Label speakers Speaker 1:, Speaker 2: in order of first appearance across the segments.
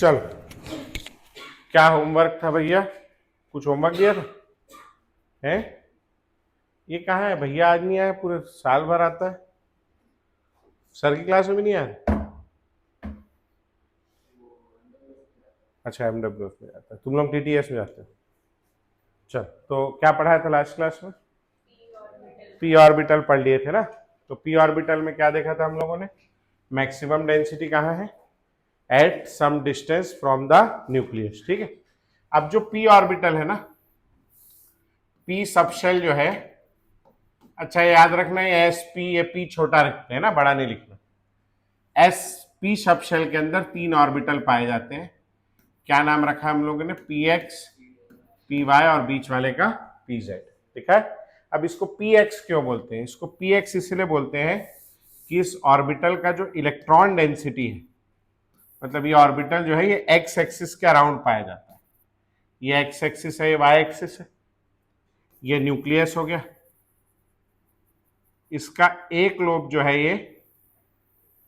Speaker 1: चल, क्या होमवर्क था भैया? कुछ होमवर्क दिया था? हैं? ये कहाँ है भैया? आज नहीं आया, पूरे साल भर आता है। सर की क्लास में भी नहीं आया? अच्छा, एमडब्ल्यूएस में जाता है, तुम लोग टीटीएस में जाते हो। चल, तो क्या पढ़ाया था लास्ट क्लास में? पी ऑर्बिटल पढ़ लिए थे ना। तो पी ऑर्बिटल में क्या देखा था हम लोगों ने? मैक्सिमम डेंसिटी कहाँ है? At some distance from the nucleus. ठीक है। अब जो पी ऑर्बिटल है ना, पी सबशेल जो है, अच्छा याद रखना है, एस पी, ये पी छोटा रखते हैं ना, बड़ा नहीं लिखना। एस पी सबशेल के अंदर 3 ऑर्बिटल पाए जाते हैं। क्या नाम रखा हम लोगों ने? पी एक्स, पी वाई और बीच वाले का पी जेड। ठीक है। अब इसको पी एक्स क्यों बोलते हैं? इसको पी एक्स इसलिए बोलते हैं कि इस ऑर्बिटल का जो इलेक्ट्रॉन डेंसिटी है, मतलब ये ऑर्बिटल जो है ये एक्स एक्सिस के अराउंड पाया जाता है। ये एक्स एक्सिस है, ये वाई एक्सिस है, ये न्यूक्लियस हो गया। इसका एक लोब जो है ये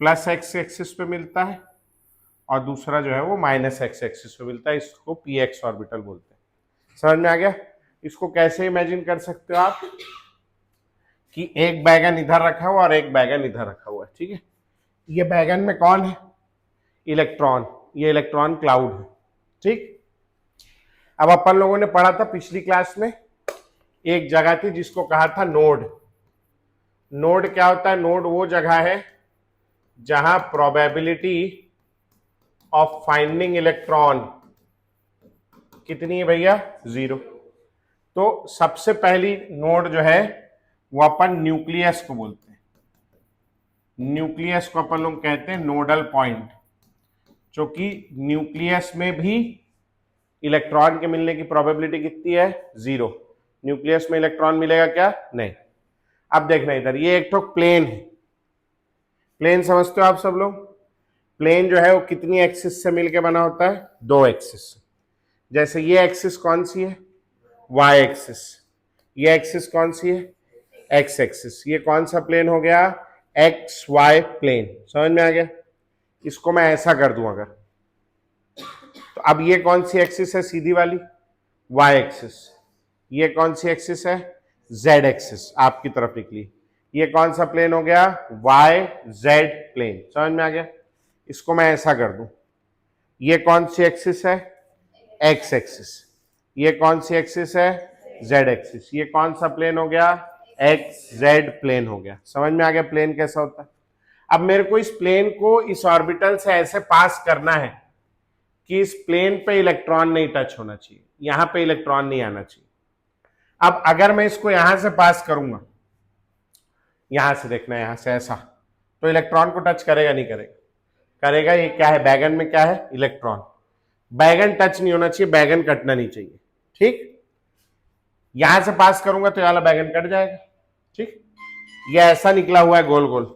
Speaker 1: प्लस एक्स एक्सिस पे मिलता है और दूसरा जो है वो माइनस एक्स एक्सिस पे मिलता है। इसको पी एक्स ऑर्बिटल बोलते हैं। समझ में आ गया? इसको कैसे इमेजिन कर सकते हो आप कि एक बैगन इधर रखा हुआ और एक बैगन इधर रखा हुआ है। ठीक है। ये बैगन में कौन है? इलेक्ट्रॉन। ये इलेक्ट्रॉन क्लाउड है। ठीक। अब अपन लोगों ने पढ़ा था पिछली क्लास में, एक जगह थी जिसको कहा था नोड। नोड क्या होता है? नोड वो जगह है जहां प्रोबेबिलिटी ऑफ फाइंडिंग इलेक्ट्रॉन कितनी है भैया? 0। तो सबसे पहली नोड जो है वो अपन न्यूक्लियस को बोलते हैं। न्यूक्लियस को अपन लोग कहते हैं नोडल पॉइंट, क्योंकि न्यूक्लियस में भी इलेक्ट्रॉन के मिलने की प्रोबेबिलिटी कितनी है? 0। न्यूक्लियस में इलेक्ट्रॉन मिलेगा क्या? नहीं। अब देखना इधर, ये एक तो प्लेन है। प्लेन समझते हो आप सब लोग? प्लेन जो है वो कितनी एक्सिस से मिलकर बना होता है? 2 एक्सिस से। जैसे ये एक्सिस कौन सी है? Y axis. ये एक्सिस कौन सी है? X axis. ये कौन सा प्लेन हो गया? X Y plane. समझ में आ गया? इसको मैं ऐसा कर दूं अगर, तो अब ये कौन सी एक्सिस है? सीधी वाली वाई एक्सिस। ये कौन सी एक्सिस है? जेड एक्सिस, आपकी तरफ निकली। ये कौन सा प्लेन हो गया? Y Z plane. समझ में आ गया? इसको मैं ऐसा कर दूं, ये कौन सी एक्सिस है? X axis. ये कौन सी एक्सिस है? Z axis. ये कौन सा प्लेन हो गया? एक्स जेड प्लेन हो गया। समझ में आ गया प्लेन कैसा होता है? अब मेरे को इस प्लेन को इस ऑर्बिटल से ऐसे पास करना है कि इस प्लेन पे इलेक्ट्रॉन नहीं टच होना चाहिए, यहां पे इलेक्ट्रॉन नहीं आना चाहिए। अब अगर मैं इसको यहां से पास करूंगा, यहां से देखना, यहां से ऐसा, तो इलेक्ट्रॉन को टच करेगा नहीं करेगा? करेगा। ये क्या है? बैगन में क्या है? इलेक्ट्रॉन। बैगन टच नहीं होना चाहिए, बैगन कटना नहीं चाहिए। ठीक। यहां से पास करूंगा तो ये वाला बैगन कट जाएगा। ठीक। ये ऐसा निकला हुआ है गोल गोल।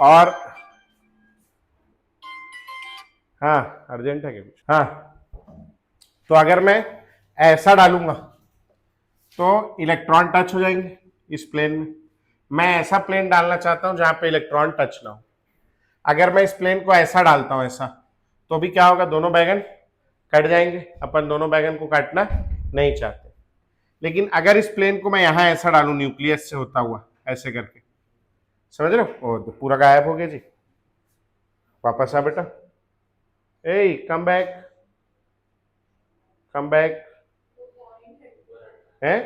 Speaker 1: और हाँ, अर्जेंट है क्या कुछ? हाँ, तो अगर मैं ऐसा डालूंगा तो इलेक्ट्रॉन टच हो जाएंगे इस प्लेन में। मैं ऐसा प्लेन डालना चाहता हूं जहां पे इलेक्ट्रॉन टच ना हो। अगर मैं इस प्लेन को ऐसा डालता हूं ऐसा, तो भी क्या होगा? दोनों बैगन कट जाएंगे। अपन दोनों बैगन को काटना नहीं चाहते। लेकिन अगर इस प्लेन को मैं यहां ऐसा डालूं, न्यूक्लियस से होता हुआ ऐसे करके, समझ रहे हो? तो पूरा गायब हो गया जी। वापस आ बेटा। ए कम बैक, कम बैक। है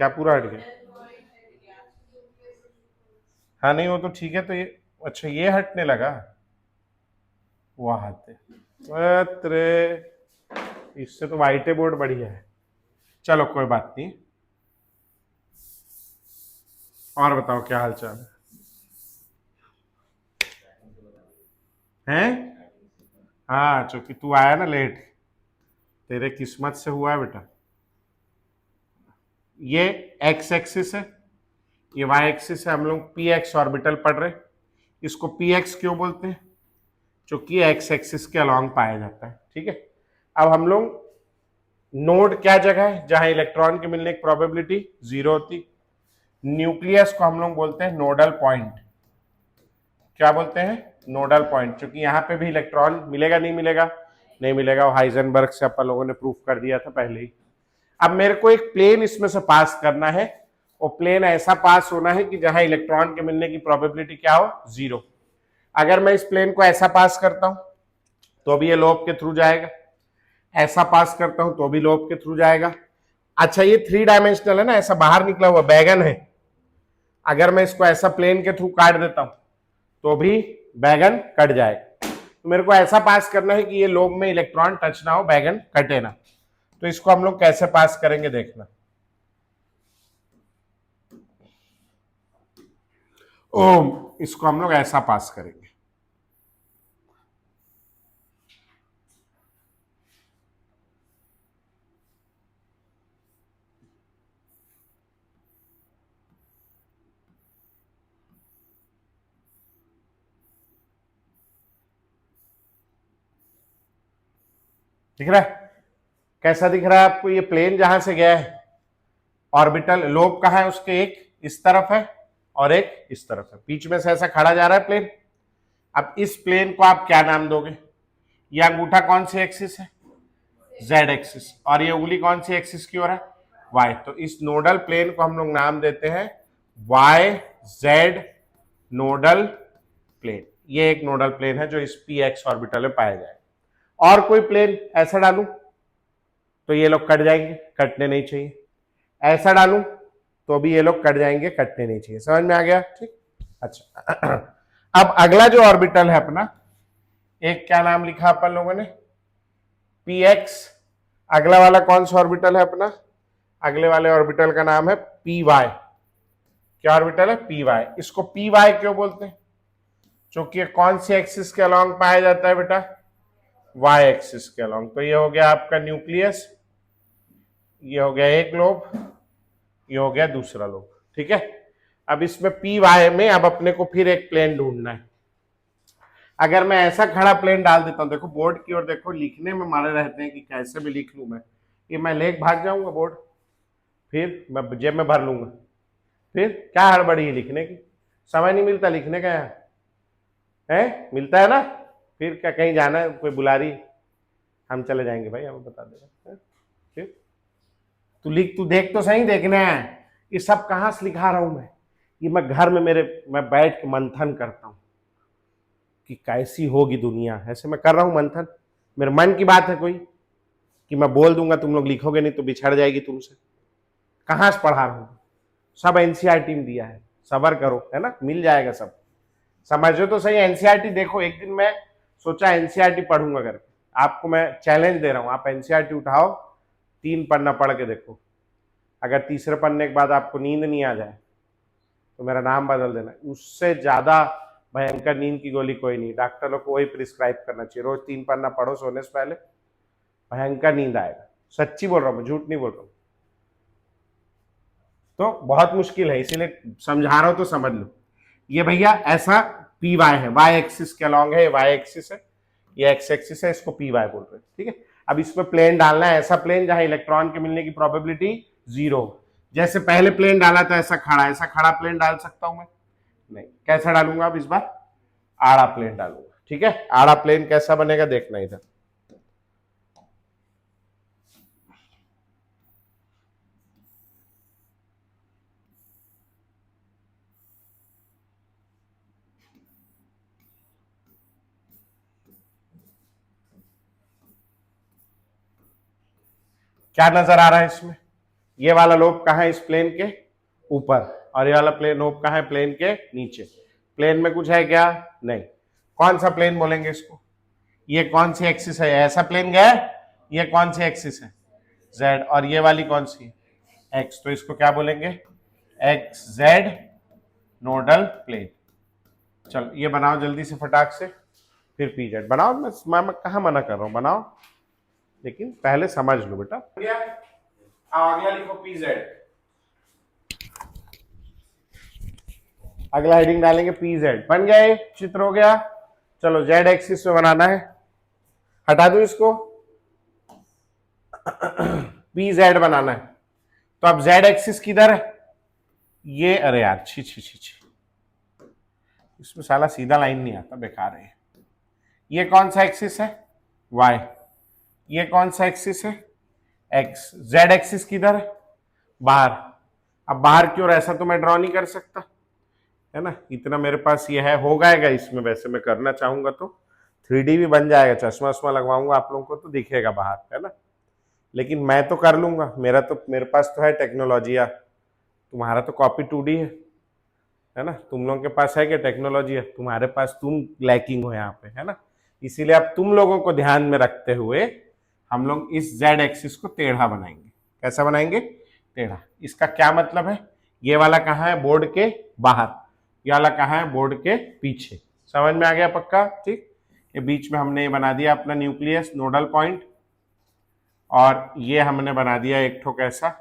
Speaker 1: क्या पूरा हट गया? हाँ नहीं, वो तो ठीक है। तो ये अच्छा, ये हटने लगा। वाह अरे, इससे तो व्हाइट बोर्ड बढ़िया है। चलो कोई बात नहीं। और बताओ क्या हाल चाल है? हैं? हाँ, चूंकि तू आया ना लेट, तेरे किस्मत से हुआ है बेटा। ये एक्स एक्सिस है, ये वाई एक्सिस है। हम लोग पी एक्स ऑर्बिटल पढ़ रहे। इसको पी एक्स क्यों बोलते हैं? क्योंकि एक्स एक्सिस के अलॉन्ग पाया जाता है। ठीक है। अब हम लोग, नोड क्या जगह है जहां इलेक्ट्रॉन के मिलने की प्रोबेबिलिटी 0 होती? न्यूक्लियस को हम लोग बोलते हैं नोडल पॉइंट। क्या बोलते हैं, नोडल पॉइंट, क्योंकि यहाँ पे भी इलेक्ट्रॉन मिलेगा नहीं मिलेगा, नहीं मिलेगा, वो हाइजेनबर्ग से अपन लोगों ने प्रूफ कर दिया था पहले ही। अब मेरे को एक प्लेन इसमें से पास करना है, और प्लेन ऐसा पास होना है कि जहां इलेक्ट्रॉन के मिलने की प्रोबेबिलिटी क्या हो, 0। अगर मैं इस प्लेन को ऐसा पास करता हूं तो भी ये लोब के थ्रू जाएगा, ऐसा पास करता हूं तो भी लोब के थ्रू जाएगा। अच्छा ये 3 डायमेंशनल है ना, ऐसा बाहर निकला हुआ बैगन है, अगर मैं इसको ऐसा प्लेन के थ्रू काट देता हूं तो भी बैगन कट जाएगा। तो मेरे को ऐसा पास करना है कि ये लोब में इलेक्ट्रॉन टच ना हो, बैगन कटे ना। तो इसको हम लोग कैसे पास करेंगे देखना। ओम, इसको हम लोग ऐसा पास करेंगे, दिख रहा है? कैसा दिख रहा है आपको? ये प्लेन जहां से गया है, ऑर्बिटल लोब कहाँ है उसके, एक इस तरफ है और एक इस तरफ है, बीच में से ऐसा खड़ा जा रहा है प्लेन। अब इस प्लेन को आप क्या नाम दोगे? ये अंगूठा कौन सी एक्सिस है, जेड एक्सिस, और ये उंगली कौन सी एक्सिस की ओर है, वाई। तो इस नोडल प्लेन को हम लोग नाम देते हैं वाई जेड नोडल प्लेन। ये एक नोडल प्लेन है जो इस पी एक्स ऑर्बिटल में पाया जाए। और कोई प्लेन ऐसा डालूं तो ये लोग कट जाएंगे, कटने नहीं चाहिए। ऐसा डालूं तो भी ये लोग कट जाएंगे, कटने नहीं चाहिए। समझ में आ गया? ठीक। अच्छा अब अगला जो ऑर्बिटल है अपना, एक क्या नाम लिखा अपन लोगों ने, पी एक्स। अगला वाला कौन सा ऑर्बिटल है अपना? अगले वाले ऑर्बिटल का नाम है पी वाई। क्या ऑर्बिटल है? P Y. इसको पी वाई क्यों बोलते हैं? क्योंकि कौन सी एक्सिस के अलोंग पाया जाता है बेटा? वाई एक्सिस के अलोंग। तो ये हो गया आपका न्यूक्लियस, ये हो गया एक लोब, ये हो गया दूसरा लोब। ठीक है। अब इसमें पी वाई में अब अपने को फिर एक प्लेन ढूंढना है। अगर मैं ऐसा खड़ा प्लेन डाल देता हूं, देखो बोर्ड की ओर देखो, लिखने में मारे रहते हैं कि कैसे भी लिख लूं मैं, ये मैं लेके भाग जाऊंगा बोर्ड, फिर मैं जेब में भर लूंगा, फिर क्या हड़बड़ी है लिखने की, समय नहीं मिलता लिखने का, यहाँ है मिलता है ना, फिर क्या कहीं जाना है, कोई बुला रही, हम चले जाएंगे भाई, हमें बता देगा, फिर तू लिख, तू देख तो सही, देखना है ये सब कहाँ से लिखा रहा हूं मैं, ये मैं घर में मैं बैठ के मंथन करता हूं कि कैसी होगी दुनिया, ऐसे मैं कर रहा हूं मंथन, मेरे मन की बात है कोई कि मैं बोल दूंगा तुम लोग लिखोगे नहीं तो बिछड़ जाएगी तुमसे। कहां से पढ़ा रहा हूं? सब एनसीईआरटी में दिया है, सबर करो, है ना, मिल जाएगा सब, समझो तो सही। एनसीईआरटी देखो, एक दिन मैं सोचा एनसीईआरटी पढ़ूंगा करके, आपको मैं चैलेंज दे रहा हूं, आप एनसीईआरटी उठाओ, 3 पन्ना पढ़ के देखो, अगर तीसरे पन्ने के बाद आपको नींद नहीं आ जाए तो मेरा नाम बदल देना। उससे ज्यादा भयंकर नींद की गोली कोई नहीं, डॉक्टर लोग को वही प्रिस्क्राइब करना चाहिए, रोज 3 पन्ना पढ़ो सोने से पहले, भयंकर नींद आएगा। सच्ची बोल रहा हूं मैं, झूठ नहीं बोल रहा हूं। तो बहुत मुश्किल है, इसीलिए समझा रहा हूं तो समझ लो। ये भैया ऐसा पी वाई है, वाई एक्सिस के अलॉन्ग है, वाई एक्सिस है, ये एक्स एक्सिस है, इसको पी वाई बोल रहे हैं। ठीक है। अब इसमें प्लेन डालना है, ऐसा प्लेन जहां इलेक्ट्रॉन के मिलने की प्रोबेबिलिटी 0। जैसे पहले प्लेन डाला था ऐसा खड़ा प्लेन डाल सकता हूं मैं? नहीं। कैसा डालूंगा अब इस बार? आड़ा प्लेन डालूंगा। ठीक है। आड़ा प्लेन कैसा बनेगा देखना इधर। क्या नजर आ रहा है इसमें? ये वाला लोब कहाँ है इस प्लेन के ऊपर, और ये वाला प्लेन लोब कहाँ है प्लेन के नीचे। प्लेन में कुछ है क्या? नहीं। कौन सा प्लेन बोलेंगे इसको? ये कौन सी एक्सिस है? ऐसा प्लेन गया, ये कौन सी एक्सिस है? जेड। और ये वाली कौन सी है? एक्स। तो इसको क्या बोलेंगे? X Z nodal plane. चलो ये बनाओ जल्दी से फटाक से, फिर पी जेड बनाओ। मैं कहाँ मना कर रहा हूँ, बनाओ, लेकिन पहले समझ लो बेटा। अगला लिखो पी जेड, अगला हेडिंग डालेंगे पी जेड। बन गया, चित्र हो गया। चलो जेड एक्सिस में बनाना है, हटा दो इसको, पी जेड बनाना है। तो अब जेड एक्सिस किधर है? ये, अरे यार छी छी छी छी, इसमें साला सीधा लाइन नहीं आता, बेकार है। ये कौन सा एक्सिस है? वाई। ये कौन सा एक्सिस है? एक्स। जेड एक्सिस किधर है? बाहर। अब बाहर की ओर ऐसा तो मैं ड्रॉ नहीं कर सकता, है ना, इतना मेरे पास ये है, हो जाएगा इसमें। वैसे मैं करना चाहूंगा तो 3D भी बन जाएगा, चश्मा वश्मा लगवाऊंगा आप लोगों को तो दिखेगा बाहर, है ना, लेकिन मैं तो कर लूंगा, मेरे पास तो है टेक्नोलॉजिया। तुम्हारा तो कॉपी 2D है ना, तुम लोगों के पास है क्या टेक्नोलॉजी? है तुम्हारे पास, तुम लैकिंग हो यहाँ पे, है ना। इसीलिए अब तुम लोगों को ध्यान में रखते हुए हम लोग इस जेड एक्सिस को टेढ़ा बनाएंगे। कैसा बनाएंगे? टेढ़ा। इसका क्या मतलब है? ये वाला कहाँ है? बोर्ड के बाहर। ये वाला कहाँ है? बोर्ड के पीछे। समझ में आ गया पक्का? ठीक। ये बीच में हमने ये बना दिया अपना न्यूक्लियस, नोडल पॉइंट, और ये हमने बना दिया एक ठोक ऐसा,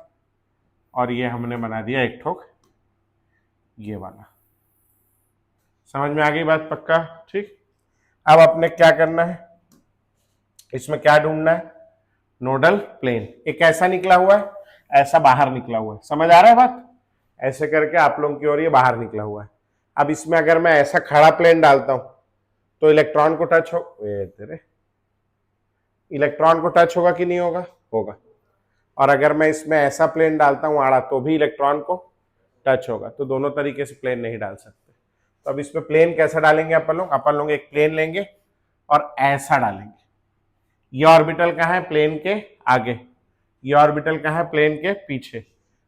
Speaker 1: और ये हमने बना दिया एक ठोक ये वाला। समझ में आ गई बात पक्का? ठीक। अब अपने क्या करना है, इसमें क्या ढूंढना है? Nodal plane. एक ऐसा निकला हुआ है, ऐसा बाहर निकला हुआ है। समझ आ रहा है बात? ऐसे करके आप लोगों की ओर ये बाहर निकला हुआ है। अब इसमें अगर मैं ऐसा खड़ा प्लेन डालता हूं तो इलेक्ट्रॉन को टच हो, इलेक्ट्रॉन को टच होगा कि नहीं होगा? होगा। और अगर मैं इसमें ऐसा प्लेन डालता हूं आड़ा, तो भी इलेक्ट्रॉन को टच होगा। तो दोनों तरीके से प्लेन नहीं डाल सकते। तो अब इसमें प्लेन कैसा डालेंगे अपन लोग एक प्लेन लेंगे और ऐसा डालेंगे। ये ऑर्बिटल कहाँ है? प्लेन के आगे। ये ऑर्बिटल कहाँ है? प्लेन के पीछे।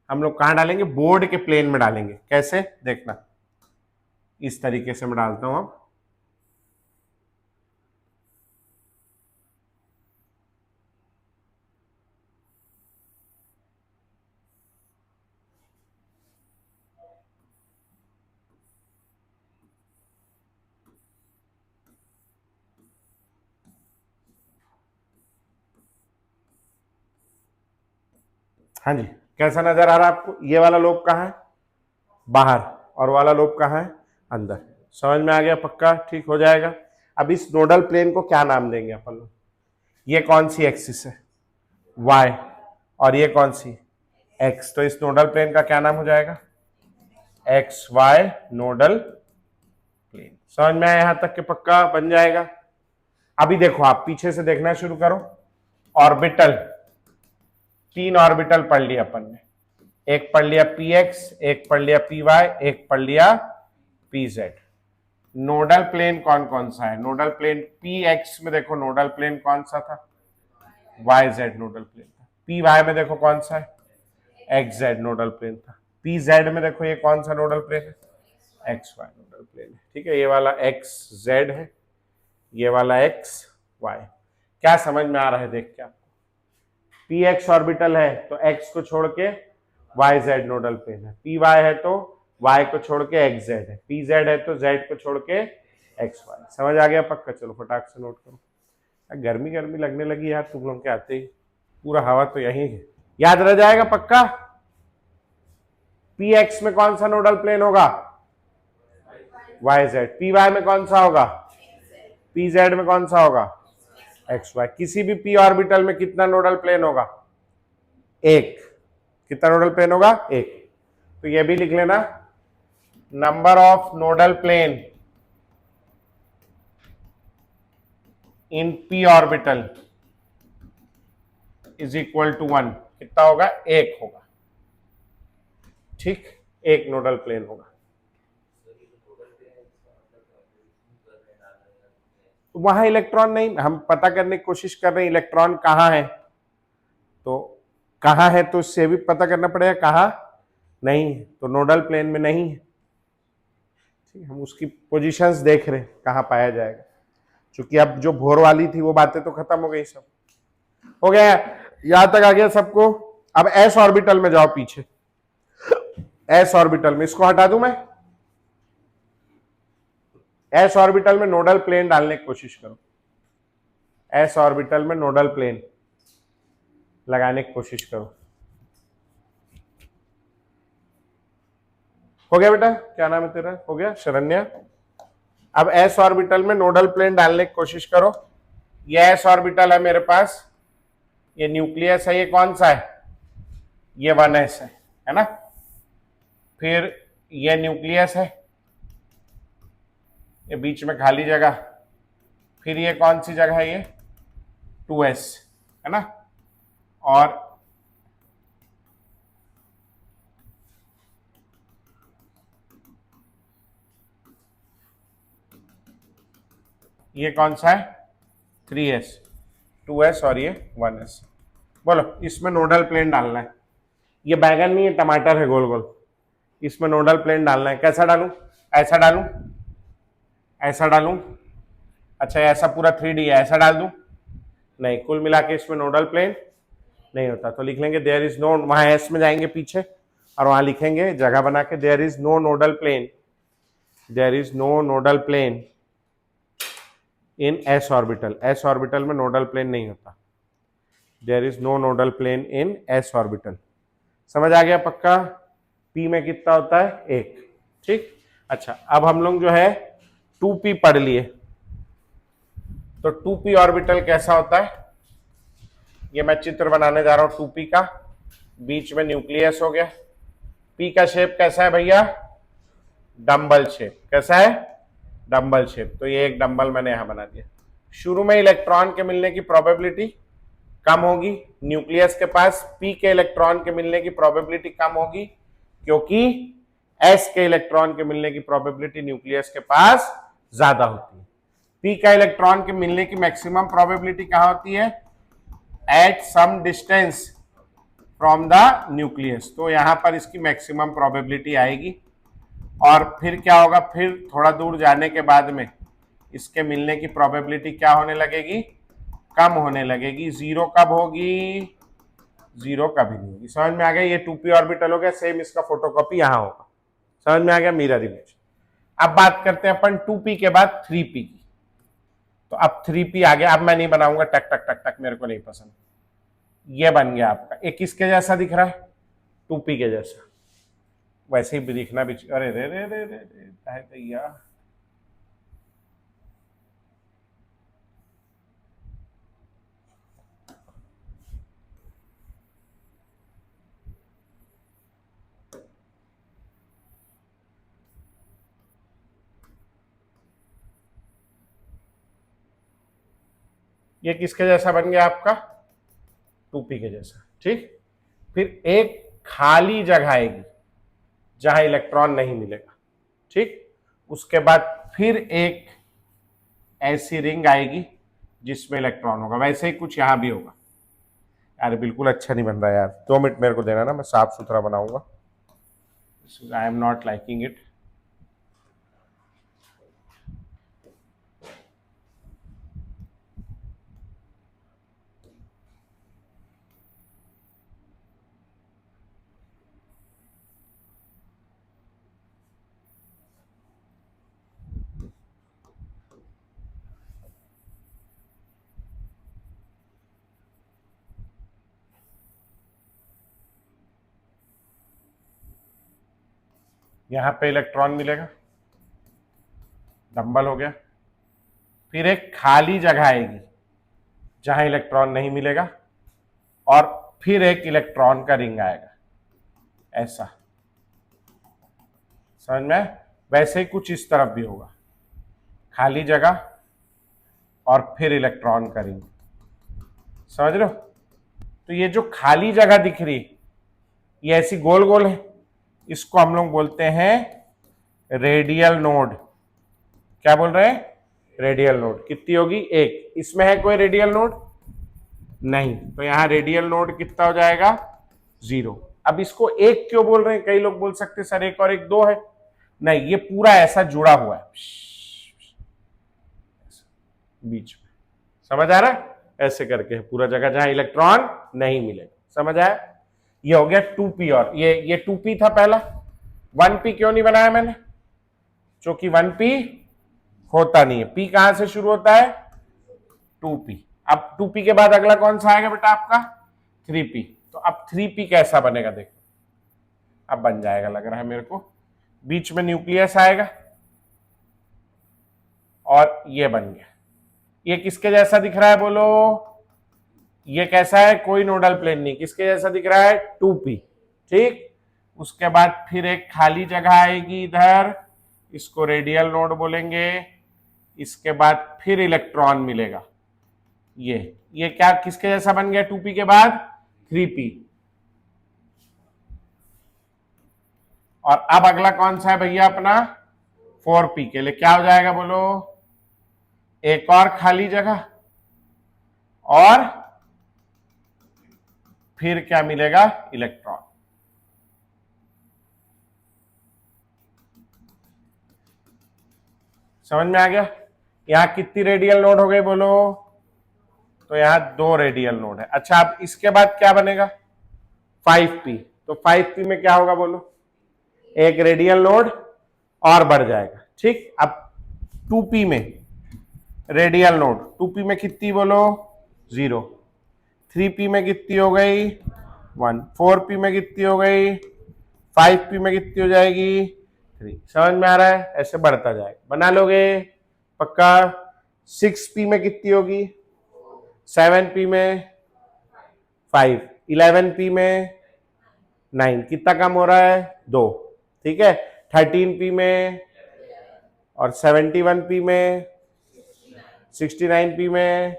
Speaker 1: हम लोग कहाँ डालेंगे? बोर्ड के प्लेन में डालेंगे। कैसे? देखना, इस तरीके से मैं डालता हूं। अब हाँ जी, कैसा नजर आ रहा है आपको? ये वाला लोब कहाँ है? बाहर। और वाला लोब कहाँ है? अंदर। समझ में आ गया पक्का? ठीक हो जाएगा। अब इस नोडल प्लेन को क्या नाम देंगे अपन लोग? ये कौन सी एक्सिस है? वाई। और ये कौन सी? एक्स। तो इस नोडल प्लेन का क्या नाम हो जाएगा? X Y nodal plane. समझ में आया यहां तक के? पक्का बन जाएगा। अभी देखो, आप पीछे से देखना शुरू करो। ऑर्बिटल, 3 ऑर्बिटल पढ़ लिया अपन ने। एक पढ़ लिया पी एक्स, एक पढ़ लिया पी वाई, एक पढ़ लिया पी जेड। नोडल प्लेन कौन कौन सा है? नोडल प्लेन पी एक्स में देखो, नोडल प्लेन कौन सा था? वाई जेड नोडल प्लेन था। पी वाई में देखो कौन सा है? एक्स जेड नोडल प्लेन था। पी जेड में देखो ये कौन सा नोडल प्लेन है? एक्स वाई नोडल प्लेन है। ठीक है, ये वाला एक्स जेड है, ये वाला एक्स वाई। क्या समझ में आ रहा है देख के आपको? पी एक्स ऑर्बिटल है तो एक्स को छोड़ के वाई जेड नोडल प्लेन है। पी वाई है तो वाई को छोड़ के एक्स जेड है। पी जेड है तो जेड को छोड़ के एक्स वाई। समझ आ गया पक्का? चलो फटाक से नोट करो। गर्मी गर्मी लगने लगी यार तुम लोग के आते ही, पूरा हवा तो यही है। याद रह जाएगा पक्का? पी एक्स में कौन सा नोडल प्लेन होगा? Y Z. पी वाई में कौन सा होगा? पी जेड में कौन सा होगा? X Y. किसी भी पी ऑर्बिटल में कितना नोडल प्लेन होगा? एक। कितना नोडल प्लेन होगा? एक। तो ये भी लिख लेना, number of nodal plane in P orbital is equal to 1। कितना होगा? एक होगा। ठीक, एक नोडल प्लेन होगा। तो वहां इलेक्ट्रॉन नहीं, हम पता करने की कोशिश कर रहे हैं इलेक्ट्रॉन कहाँ है। तो कहाँ है तो उससे भी पता करना पड़ेगा कहाँ नहीं है। तो नोडल प्लेन में नहीं है। ठीक, हम उसकी पोजीशंस देख रहे हैं कहाँ पाया जाएगा। क्योंकि अब जो भोर वाली थी वो बातें तो खत्म हो गई, सब हो गया। यहां तक आ गया सबको? अब एस ऑर्बिटल में जाओ पीछे। एस ऑर्बिटल में इसको हटा दूं मैं? एस ऑर्बिटल में नोडल प्लेन डालने की कोशिश करो। एस ऑर्बिटल में नोडल प्लेन लगाने की कोशिश करो। हो गया बेटा? क्या नाम है तेरा? हो गया शरण्या। अब एस ऑर्बिटल में नोडल प्लेन डालने की कोशिश करो। ये एस ऑर्बिटल है मेरे पास, ये न्यूक्लियस है। ये कौन सा है? ये 1s है ना। फिर ये न्यूक्लियस है, ये बीच में खाली जगह, फिर ये कौन सी जगह है, ये 2s है ना, और ये कौन सा है 3s, 2s और ये 1s। बोलो इसमें नोडल प्लेन डालना है, ये बैगन नहीं है टमाटर है गोल गोल, इसमें नोडल प्लेन डालना है। कैसा डालूं, ऐसा डालूं, ऐसा डालूं, अच्छा ऐसा पूरा 3D है, ऐसा डाल दूं, नहीं, कुल मिला के इसमें नोडल प्लेन नहीं होता। तो लिख लेंगे देयर इज नो, वहां एस में जाएंगे पीछे और वहां लिखेंगे जगह बना के there is no nodal plane, there is no nodal plane in S orbital, S orbital में नोडल प्लेन नहीं होता, there is no nodal plane in S orbital. समझ आ गया पक्का, पी में कितना होता है 1, ठीक। अच्छा अब हम लोग जो है 2p पढ़ लिए, तो 2p ऑर्बिटल कैसा होता है, ये मैं चित्र बनाने जा रहा हूं 2p का, बीच में न्यूक्लियस हो गया, p का शेप कैसा है भैया, डंबल शेप, कैसा है, डंबल शेप, तो ये एक डंबल मैंने यहां बना दिया। शुरू में इलेक्ट्रॉन के मिलने की प्रोबेबिलिटी कम होगी, न्यूक्लियस के पास p के इलेक्ट्रॉन के मिलने की प्रोबेबिलिटी कम होगी, क्योंकि s के इलेक्ट्रॉन के मिलने की प्रोबेबिलिटी न्यूक्लियस के पास ज्यादा होती है। p का इलेक्ट्रॉन के मिलने की मैक्सिमम प्रोबेबिलिटी कहां होती है, at some distance from the nucleus, तो यहां पर इसकी मैक्सिमम प्रोबेबिलिटी आएगी। और फिर क्या होगा, फिर थोड़ा दूर जाने के बाद में इसके मिलने की प्रोबेबिलिटी क्या होने लगेगी, कम होने लगेगी। जीरो कब होगी, जीरो कभी नहीं होगी। समझ में आ गया, ये 2p ऑर्बिटल हो गया, सेम इसका फोटोकॉपी यहां होगा। समझ में आ गया, मिरर इमेज। अब बात करते हैं अपन 2p के बाद 3p की, तो अब 3p आ गया। अब मैं नहीं बनाऊंगा टक टक टक टक, मेरे को नहीं पसंद। ये बन गया आपका, एक किसके जैसा दिख रहा है, 2p के जैसा, वैसे ही दिखना भी। अरे रे रे रे रे रे भैया, ये किसके जैसा बन गया आपका, 2p के जैसा, ठीक। फिर एक खाली जगह आएगी जहां इलेक्ट्रॉन नहीं मिलेगा, ठीक। उसके बाद फिर एक ऐसी रिंग आएगी जिसमें इलेक्ट्रॉन होगा, वैसे ही कुछ यहां भी होगा। यार बिल्कुल अच्छा नहीं बन रहा यार, 2 मिनट मेरे को देना ना, मैं साफ सुथरा बनाऊंगा। I am not liking it. यहां पे इलेक्ट्रॉन मिलेगा, डंबल हो गया। फिर एक खाली जगह आएगी जहां इलेक्ट्रॉन नहीं मिलेगा, और फिर एक इलेक्ट्रॉन का रिंग आएगा, ऐसा। समझ में, वैसे ही कुछ इस तरफ भी होगा, खाली जगह और फिर इलेक्ट्रॉन का रिंग। समझ रहे हो, तो ये जो खाली जगह दिख रही, ये ऐसी गोल गोल है, इसको हम लोग बोलते हैं रेडियल नोड। क्या बोल रहे हैं, रेडियल नोड। कितनी होगी, एक। इसमें है कोई रेडियल नोड नहीं, तो यहां रेडियल नोड कितना हो जाएगा, 0। अब इसको एक क्यों बोल रहे हैं, कई लोग बोल सकते सर एक और एक 2 है, नहीं, ये पूरा ऐसा जुड़ा हुआ है बीच में। समझ आ रहा है, ऐसे करके पूरा जगह जहां इलेक्ट्रॉन नहीं मिलेगा। समझ आया, ये हो गया 2p। और ये 2p था पहला। 1p क्यों नहीं बनाया मैंने, क्योंकि 1p होता नहीं है। p कहां से शुरू होता है, 2p। अब 2p के बाद अगला कौन सा आएगा बेटा आपका, 3p। तो अब 3p कैसा बनेगा देखो, अब बन जाएगा लग रहा है मेरे को। बीच में न्यूक्लियस आएगा और ये बन गया। ये किसके जैसा दिख रहा है बोलो, ये कैसा है, कोई नोडल प्लेन नहीं, किसके जैसा दिख रहा है, 2p, ठीक। उसके बाद फिर एक खाली जगह आएगी इधर, इसको रेडियल नोड बोलेंगे। इसके बाद फिर इलेक्ट्रॉन मिलेगा। ये क्या किसके जैसा बन गया 2p के बाद 3p। और अब अगला कौन सा है भैया अपना 4p के लिए क्या हो जाएगा बोलो, एक और खाली जगह और फिर क्या मिलेगा इलेक्ट्रॉन। समझ में आ गया। यहां कितनी रेडियल नोड हो गई बोलो, तो यहां 2 रेडियल नोड है। अच्छा अब इसके बाद क्या बनेगा 5p, तो 5p में क्या होगा बोलो, एक रेडियल नोड और बढ़ जाएगा। ठीक, अब 2p में रेडियल नोड, 2p में कितनी बोलो 0, 3p में कितनी हो गई 1, 4p में कितनी हो गई 5p में कितनी हो जाएगी 3। समझ में आ रहा है, ऐसे बढ़ता जाएगा, बना लोगे पक्का। 6p में कितनी होगी 7p में 5, 11p में 9, कितना कम हो रहा है 2। ठीक है, 13p में और 71p में 69p में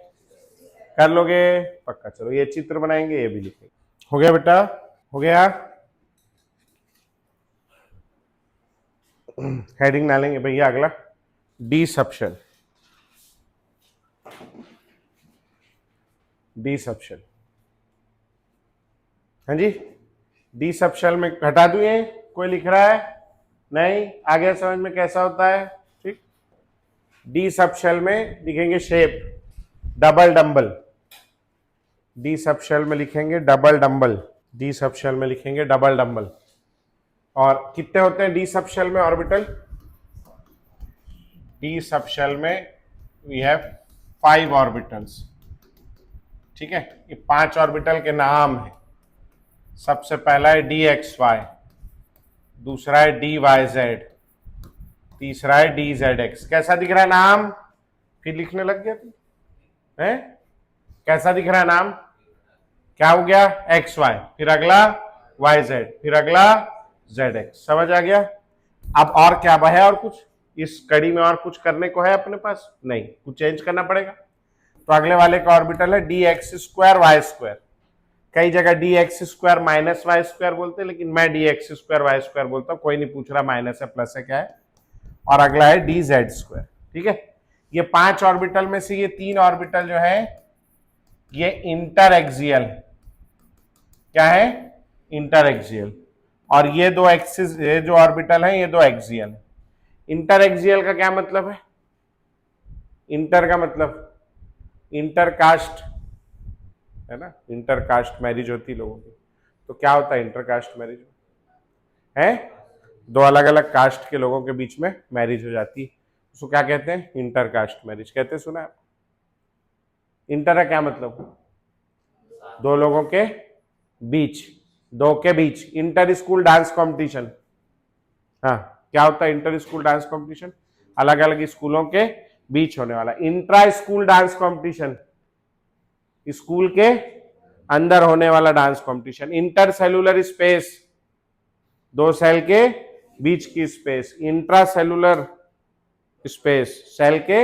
Speaker 1: कर लोगे पक्का। चलो ये चित्र बनाएंगे, ये भी लिखेंगे। हो गया बेटा, हो गया। हेडिंग डालेंगे भैया अगला डी सबशेल। डी सबशेल, हाँ जी, डी सबशेल में हटा दूं ये, कोई लिख रहा है नहीं, आगे समझ में कैसा होता है। ठीक, डी सबशेल में लिखेंगे shape double dumbbell, D subshell में लिखेंगे डबल डंबल, डी सबशेल में लिखेंगे डबल डंबल। और कितने होते हैं डी सबशेल में ऑर्बिटल, डी सबशेल में वी हैव 5 ऑर्बिटल्स। ठीक है, ये 5 ऑर्बिटल के नाम है। सबसे पहला है डी एक्स वाई, दूसरा है डी वाई जेड, तीसरा है डी जेड एक्स। कैसा दिख रहा है नाम, फिर लिखने लग गया तू है, कैसा दिख रहा है नाम, क्या हो गया एक्स वाई, फिर अगला वाई जेड, फिर अगला जेड एक्स। समझ आ गया। अब और क्या है, और कुछ इस कड़ी में और कुछ करने को है अपने पास नहीं, कुछ चेंज करना पड़ेगा। तो अगले वाले का ऑर्बिटल है D X square Y square. कई जगह D X square minus Y square बोलते हैं, लेकिन मैं D X square Y square बोलता हूं, कोई नहीं पूछ रहा माइनस है प्लस है क्या है। और अगला है डी जेड स्क्वायर। ठीक है, ये 5 ऑर्बिटल में से ये 3 ऑर्बिटल जो है ये इंटर एक्सियल, क्या है इंटर एक्सियल, और ये 2 एक्सिस, ये जो ऑर्बिटल है ये 2 एक्सियल। इंटर एक्सियल का क्या मतलब है, इंटर का मतलब इंटरकास्ट है ना, इंटरकास्ट मैरिज होती लोगों की। तो क्या होता है इंटरकास्ट मैरिज है, 2 अलग अलग कास्ट के लोगों के बीच में मैरिज हो जाती है, उसको क्या कहते हैं इंटरकास्ट मैरिज कहते हैं। सुना है इंटर का क्या मतलब, 2 लोगों के बीच, 2 के बीच। इंटर स्कूल डांस कंपटीशन, हाँ क्या होता है इंटर स्कूल डांस कंपटीशन, अलग अलग स्कूलों के बीच होने वाला। Intra school dance competition, school के अंदर होने वाला dance competition. Inter cellular space, 2 cell के बीच की space. Intra cellular space, cell के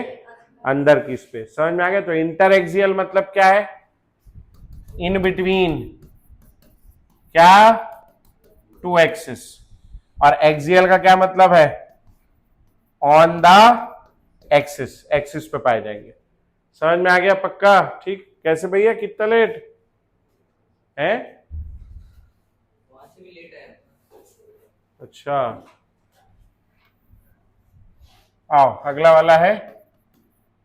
Speaker 1: अंदर की स्पेस। समझ में आ गया। तो इंटर एक्सियल मतलब क्या है, इन बिटवीन, क्या 2 एक्सिस। और एक्सियल का क्या मतलब है, ऑन द एक्सिस, एक्सिस पे पाए जाएंगे। समझ में आ गया पक्का। ठीक, कैसे भैया कितना लेट है, अच्छा आओ अगला वाला है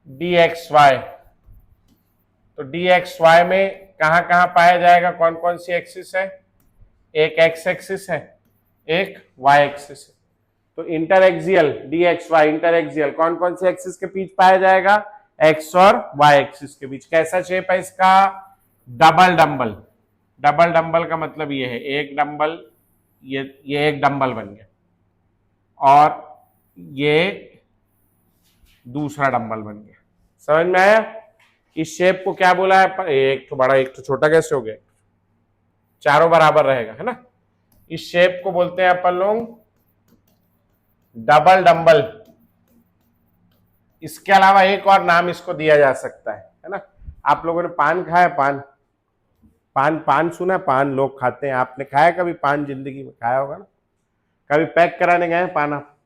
Speaker 1: डी एक्स वाई। तो डी एक्स वाई में कहां कहां पाया जाएगा, कौन कौन सी एक्सिस है, एक एक्स एक्सिस है, एक वाई एक्सिस है। तो inter axial D X Y, inter axial कौन कौन से एक्सिस के बीच पाया जाएगा, एक्स और वाई एक्सिस के बीच। कैसा शेप है इसका, डबल डंबल। डबल डंबल का मतलब ये है एक डंबल, ये एक डंबल बन गया और ये दूसरा डंबल बन गया। समझ में आया। इस शेप को क्या बोला है, एक तो बड़ा एक तो छोटा कैसे हो गया, चारों बराबर रहेगा है ना। इस शेप को बोलते हैं अपन लोग डबल डंबल। इसके अलावा एक और नाम इसको दिया जा सकता है ना। आप लोगों ने पान खाया, पान पान पान सुना, पान लोग खाते हैं, आपने खाया कभी पान? जिंदगी में खाया होगा ना। कभी पैक कराने गए पान आप?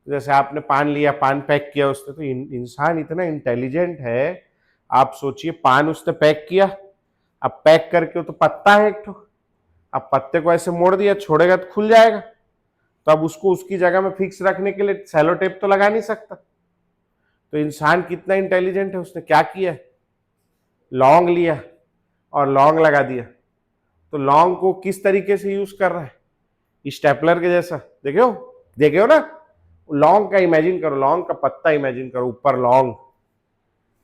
Speaker 1: जैसे आपने पान लिया, पान पैक किया उसने, तो इंसान इतना इंटेलिजेंट है। आप सोचिए, पान उसने पैक किया, अब पैक करके, तो पत्ता है एक ठो, अब पत्ते को ऐसे मोड़ दिया, छोड़ेगा तो खुल जाएगा, तो अब उसको उसकी जगह में फिक्स रखने के लिए सेलो टेप तो लगा नहीं सकता। तो इंसान कितना इंटेलिजेंट है, उसने क्या किया, लौंग लिया और लौंग लगा दिया। तो लौंग को किस तरीके से यूज कर रहा है, स्टेपलर के जैसा। देखे हो ना, लौंग का इमेजिन करो, लौंग का पत्ता इमेजिन करो, ऊपर लौंग।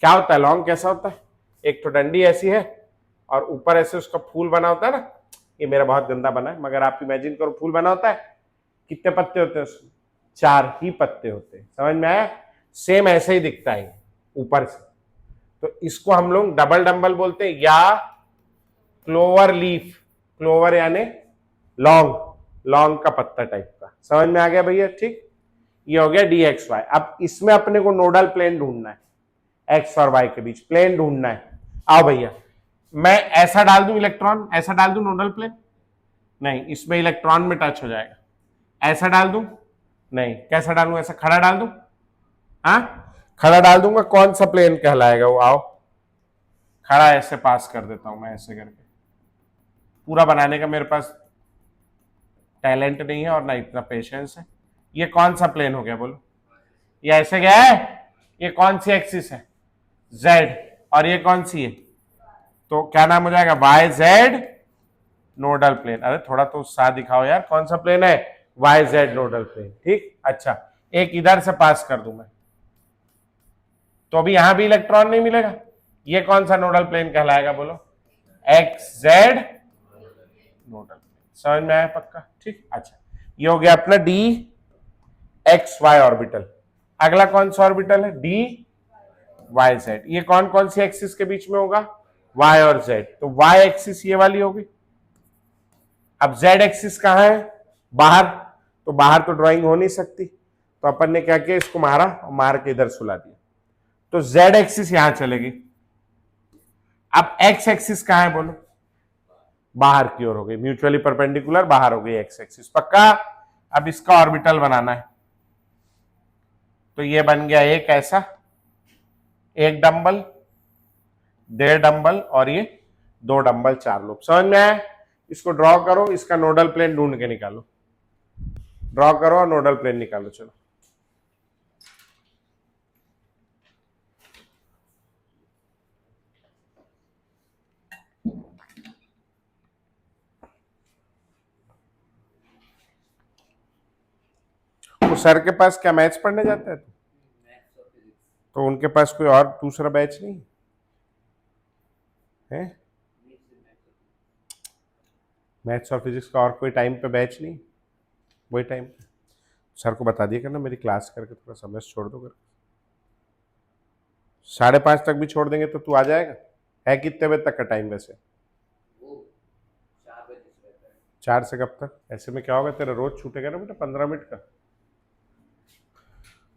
Speaker 1: क्या होता है लौंग, कैसा होता है, एक तो डंडी ऐसी है और ऊपर ऐसे उसका फूल बना होता है ना। ये मेरा बहुत गंदा बना है, मगर आप इमेजिन करो, फूल बना होता है, कितने पत्ते होते हैं उसमें? 4 ही पत्ते होते हैं। समझ में आया? सेम ऐसे ही दिखता है ऊपर से। तो इसको हम लोग डबल डंबल बोलते हैं, या क्लोवर लीफ, क्लोवर यानी लौंग, लौंग का पत्ता टाइप का। समझ में आ गया भैया? ठीक, ये हो गया डी एक्स वाई। अब इसमें अपने को नोडल प्लेन ढूंढना है, एक्स और वाई के बीच प्लेन ढूंढना है। आओ भैया, मैं ऐसा डाल दूं इलेक्ट्रॉन, ऐसा डाल दूं नोडल प्लेन? नहीं, इसमें इलेक्ट्रॉन में टच हो जाएगा। ऐसा डाल दूं? नहीं, कैसा डालूं, ऐसा खड़ा डाल दूं? हाँ, खड़ा डाल दूंगा, कौन सा प्लेन कहलाएगा वो? आओ, खड़ा ऐसे पास कर देता हूं मैं, ऐसे करके। पूरा बनाने का मेरे पास टैलेंट नहीं है और ना इतना पेशेंस है। ये कौन सा प्लेन हो गया बोलो? ये ऐसे गया है, ये कौन सी एक्सिस है? जेड। और ये कौन सी है? तो क्या नाम हो जाएगा? Y Z nodal plane. अरे थोड़ा तो उत्साह दिखाओ यार, कौन सा प्लेन है? Y Z nodal plane. ठीक, अच्छा, एक इधर से पास कर दूं मैं, तो अभी यहां भी इलेक्ट्रॉन नहीं मिलेगा। ये कौन सा नोडल प्लेन कहलाएगा बोलो? X Z nodal plane. समझ में आया पक्का? ठीक, अच्छा, ये हो गया अपना डी एक्स वाई ऑर्बिटल। अगला कौन सा ऑर्बिटल है? D Y Z. ये कौन कौन सी एक्सिस के बीच में होगा? वाई और जेड। तो वाई एक्सिस ये वाली होगी। अब जेड एक्सिस कहां है? बाहर। तो बाहर तो ड्राइंग हो नहीं सकती, तो अपन ने क्या किया, इसको मारा और मार के इधर सुला दिया, तो जेड एक्सिस यहां चलेगी। अब एक्स एक्सिस कहां है बोलो? बाहर की ओर हो गई, म्यूचुअली परपेंडिकुलर बाहर हो गई एक्स एक्सिस। पक्का? अब इसका ऑर्बिटल बनाना है, तो ये बन गया एक ऐसा, एक डंबल, 1.5 डंबल, और ये 2 डंबल, 4 लोग। समझ में आया? इसको ड्रॉ करो, इसका नोडल प्लेन ढूंढ के निकालो, ड्रॉ करो और नोडल प्लेन निकालो। चलो, तो सर के पास क्या मैथ्स पढ़ने जाता है तो उनके पास कोई और दूसरा बैच नहीं है? मैथ्स और फिजिक्स का और कोई टाइम पे बैच नहीं? वही टाइम पे सर को बता दिया करना, मेरी क्लास करके थोड़ा समय छोड़ दो कर। 5:30 तक भी छोड़ देंगे तो तू आ जाएगा? है कितने बजे तक का टाइम वैसे? 4 से कब तक? ऐसे में क्या होगा, तेरा रोज छूटेगा ना बेटा 15 मिनट का,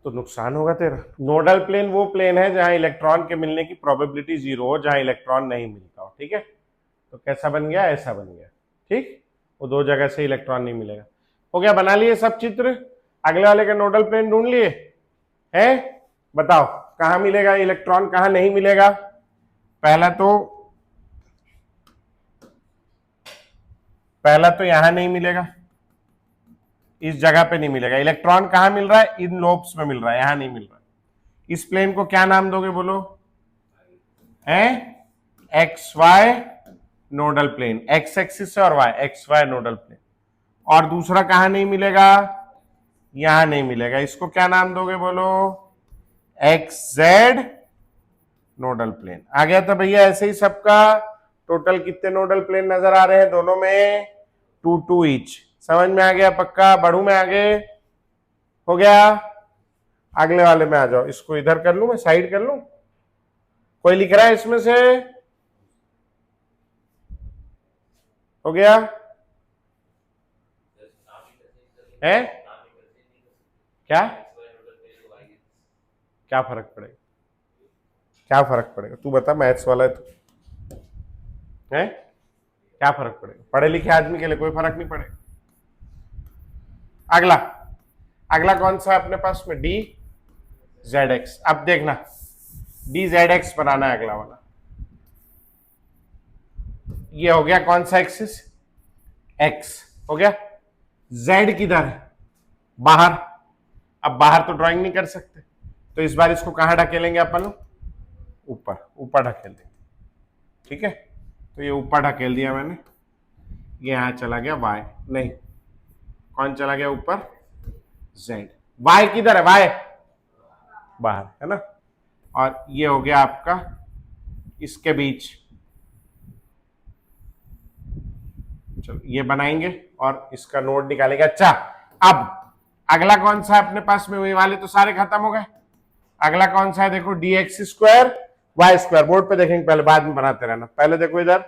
Speaker 1: तो नुकसान होगा तेरा। नोडल प्लेन वो प्लेन है जहां इलेक्ट्रॉन के मिलने की प्रोबेबिलिटी 0 हो, जहां इलेक्ट्रॉन नहीं मिलता हो। ठीक है, तो कैसा बन गया? ऐसा बन गया। ठीक, वो 2 जगह से इलेक्ट्रॉन नहीं मिलेगा। हो गया, बना लिए सब चित्र। अगले वाले का नोडल प्लेन ढूंढ लिए हैं? बताओ कहां मिलेगा इलेक्ट्रॉन, कहां नहीं मिलेगा? पहला तो यहां नहीं मिलेगा, इस जगह पे नहीं मिलेगा। इलेक्ट्रॉन कहां मिल रहा है? इन लोब्स में मिल रहा है, यहां नहीं मिल रहा है। इस प्लेन को क्या नाम दोगे बोलो? है X Y nodal plane, X axis और Y, X Y nodal plane. और दूसरा कहां नहीं मिलेगा? यहां नहीं मिलेगा। इसको क्या नाम दोगे बोलो? X Z nodal plane. आ गया था भैया? ऐसे ही सबका टोटल कितने नोडल प्लेन नजर आ रहे हैं दोनों में? 2 2 ईच। समझ में आ गया पक्का? बढ़ू में आगे? हो गया? अगले वाले में आ जाओ। इसको इधर कर लूं मैं, साइड कर लूं? कोई लिख रहा है इसमें से? हो गया है? क्या क्या फर्क पड़ेगा? क्या फर्क पड़ेगा? तू बता, मैथ्स वाला है तू, है? क्या फर्क पड़ेगा? पढ़े लिखे आदमी के लिए कोई फर्क नहीं पड़ेगा। अगला, अगला कौन सा है अपने पास में? D Z x. अब देखना, डी जेड एक्स बनाना है अगला वाला। ये हो गया कौन सा एक्सिस? एक्स हो गया। जेड किधर है? बाहर। अब बाहर तो ड्राइंग नहीं कर सकते, तो इस बार इसको कहां ढकेलेंगे अपन लोग? ऊपर, ऊपर ढकेल देंगे। ठीक है, तो ये ऊपर ढकेल दिया मैंने, ये यहां चला गया वाई, नहीं कौन चला गया ऊपर? जेड। वाई किधर है? वाई बाहर है ना। और ये हो गया आपका इसके बीच, चलो ये बनाएंगे और इसका नोड निकालेंगे। अच्छा, अब अगला कौन सा है अपने पास में? वही वाले तो सारे खत्म हो गए। अगला कौन सा है? देखो, D X square Y square. Board पे देखेंगे पहले, बाद में बनाते रहना। पहले देखो इधर,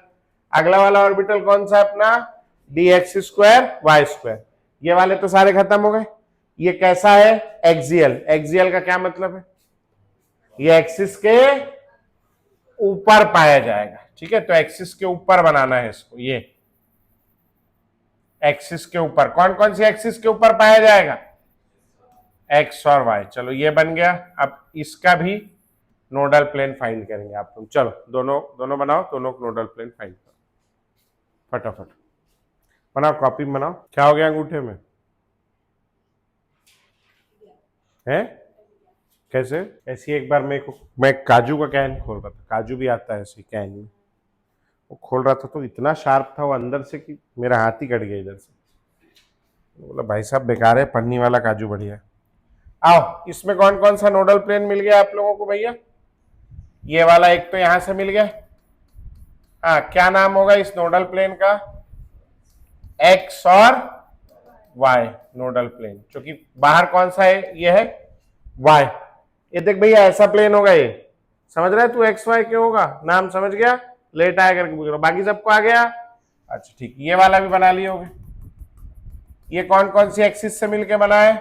Speaker 1: अगला वाला ऑर्बिटल कौन सा है अपना? D X square Y square. ये वाले तो सारे खत्म हो गए। ये कैसा है? एक्सियल। एक्सियल का क्या मतलब है? ये एक्सिस के ऊपर पाया जाएगा। ठीक है, तो एक्सिस के ऊपर बनाना है इसको। ये एक्सिस के ऊपर, कौन कौन सी एक्सिस के ऊपर पाया जाएगा? एक्स और वाई। चलो ये बन गया। अब इसका भी नोडल प्लेन फाइंड करेंगे आप लोग। चलो दोनों दोनों बनाओ, दोनों नोडल प्लेन फाइंड करो फटाफट। बनाओ, कॉपी में बनाओ। क्या हो गया अंगूठे में? है कैसे? ऐसी एक बार मैं काजू का कैन खोल रहा था, काजू भी आता है ऐसे कैन में, वो खोल रहा था तो इतना शार्प था वो अंदर से कि मेरा हाथ ही कट गया इधर से। बोला भाई साहब बेकार है, पन्नी वाला काजू बढ़िया। आओ, इसमें कौन कौन सा नोडल प्लेन मिल गया आप लोगों को भैया? ये वाला एक तो यहां से मिल गया। हाँ, क्या नाम होगा इस नोडल प्लेन का? एक्स और वाई नोडल प्लेन। क्योंकि बाहर कौन सा है? ये है वाई। ये देख भैया, ऐसा प्लेन होगा ये, समझ रहा है तू? एक्स वाई क्यों होगा? नाम समझ गया? लेट आया करके पूछ रहा, बाकी सबको आ गया? अच्छा ठीक, ये वाला भी बना लिए होगे। ये कौन कौन सी एक्सिस से मिलके बना है?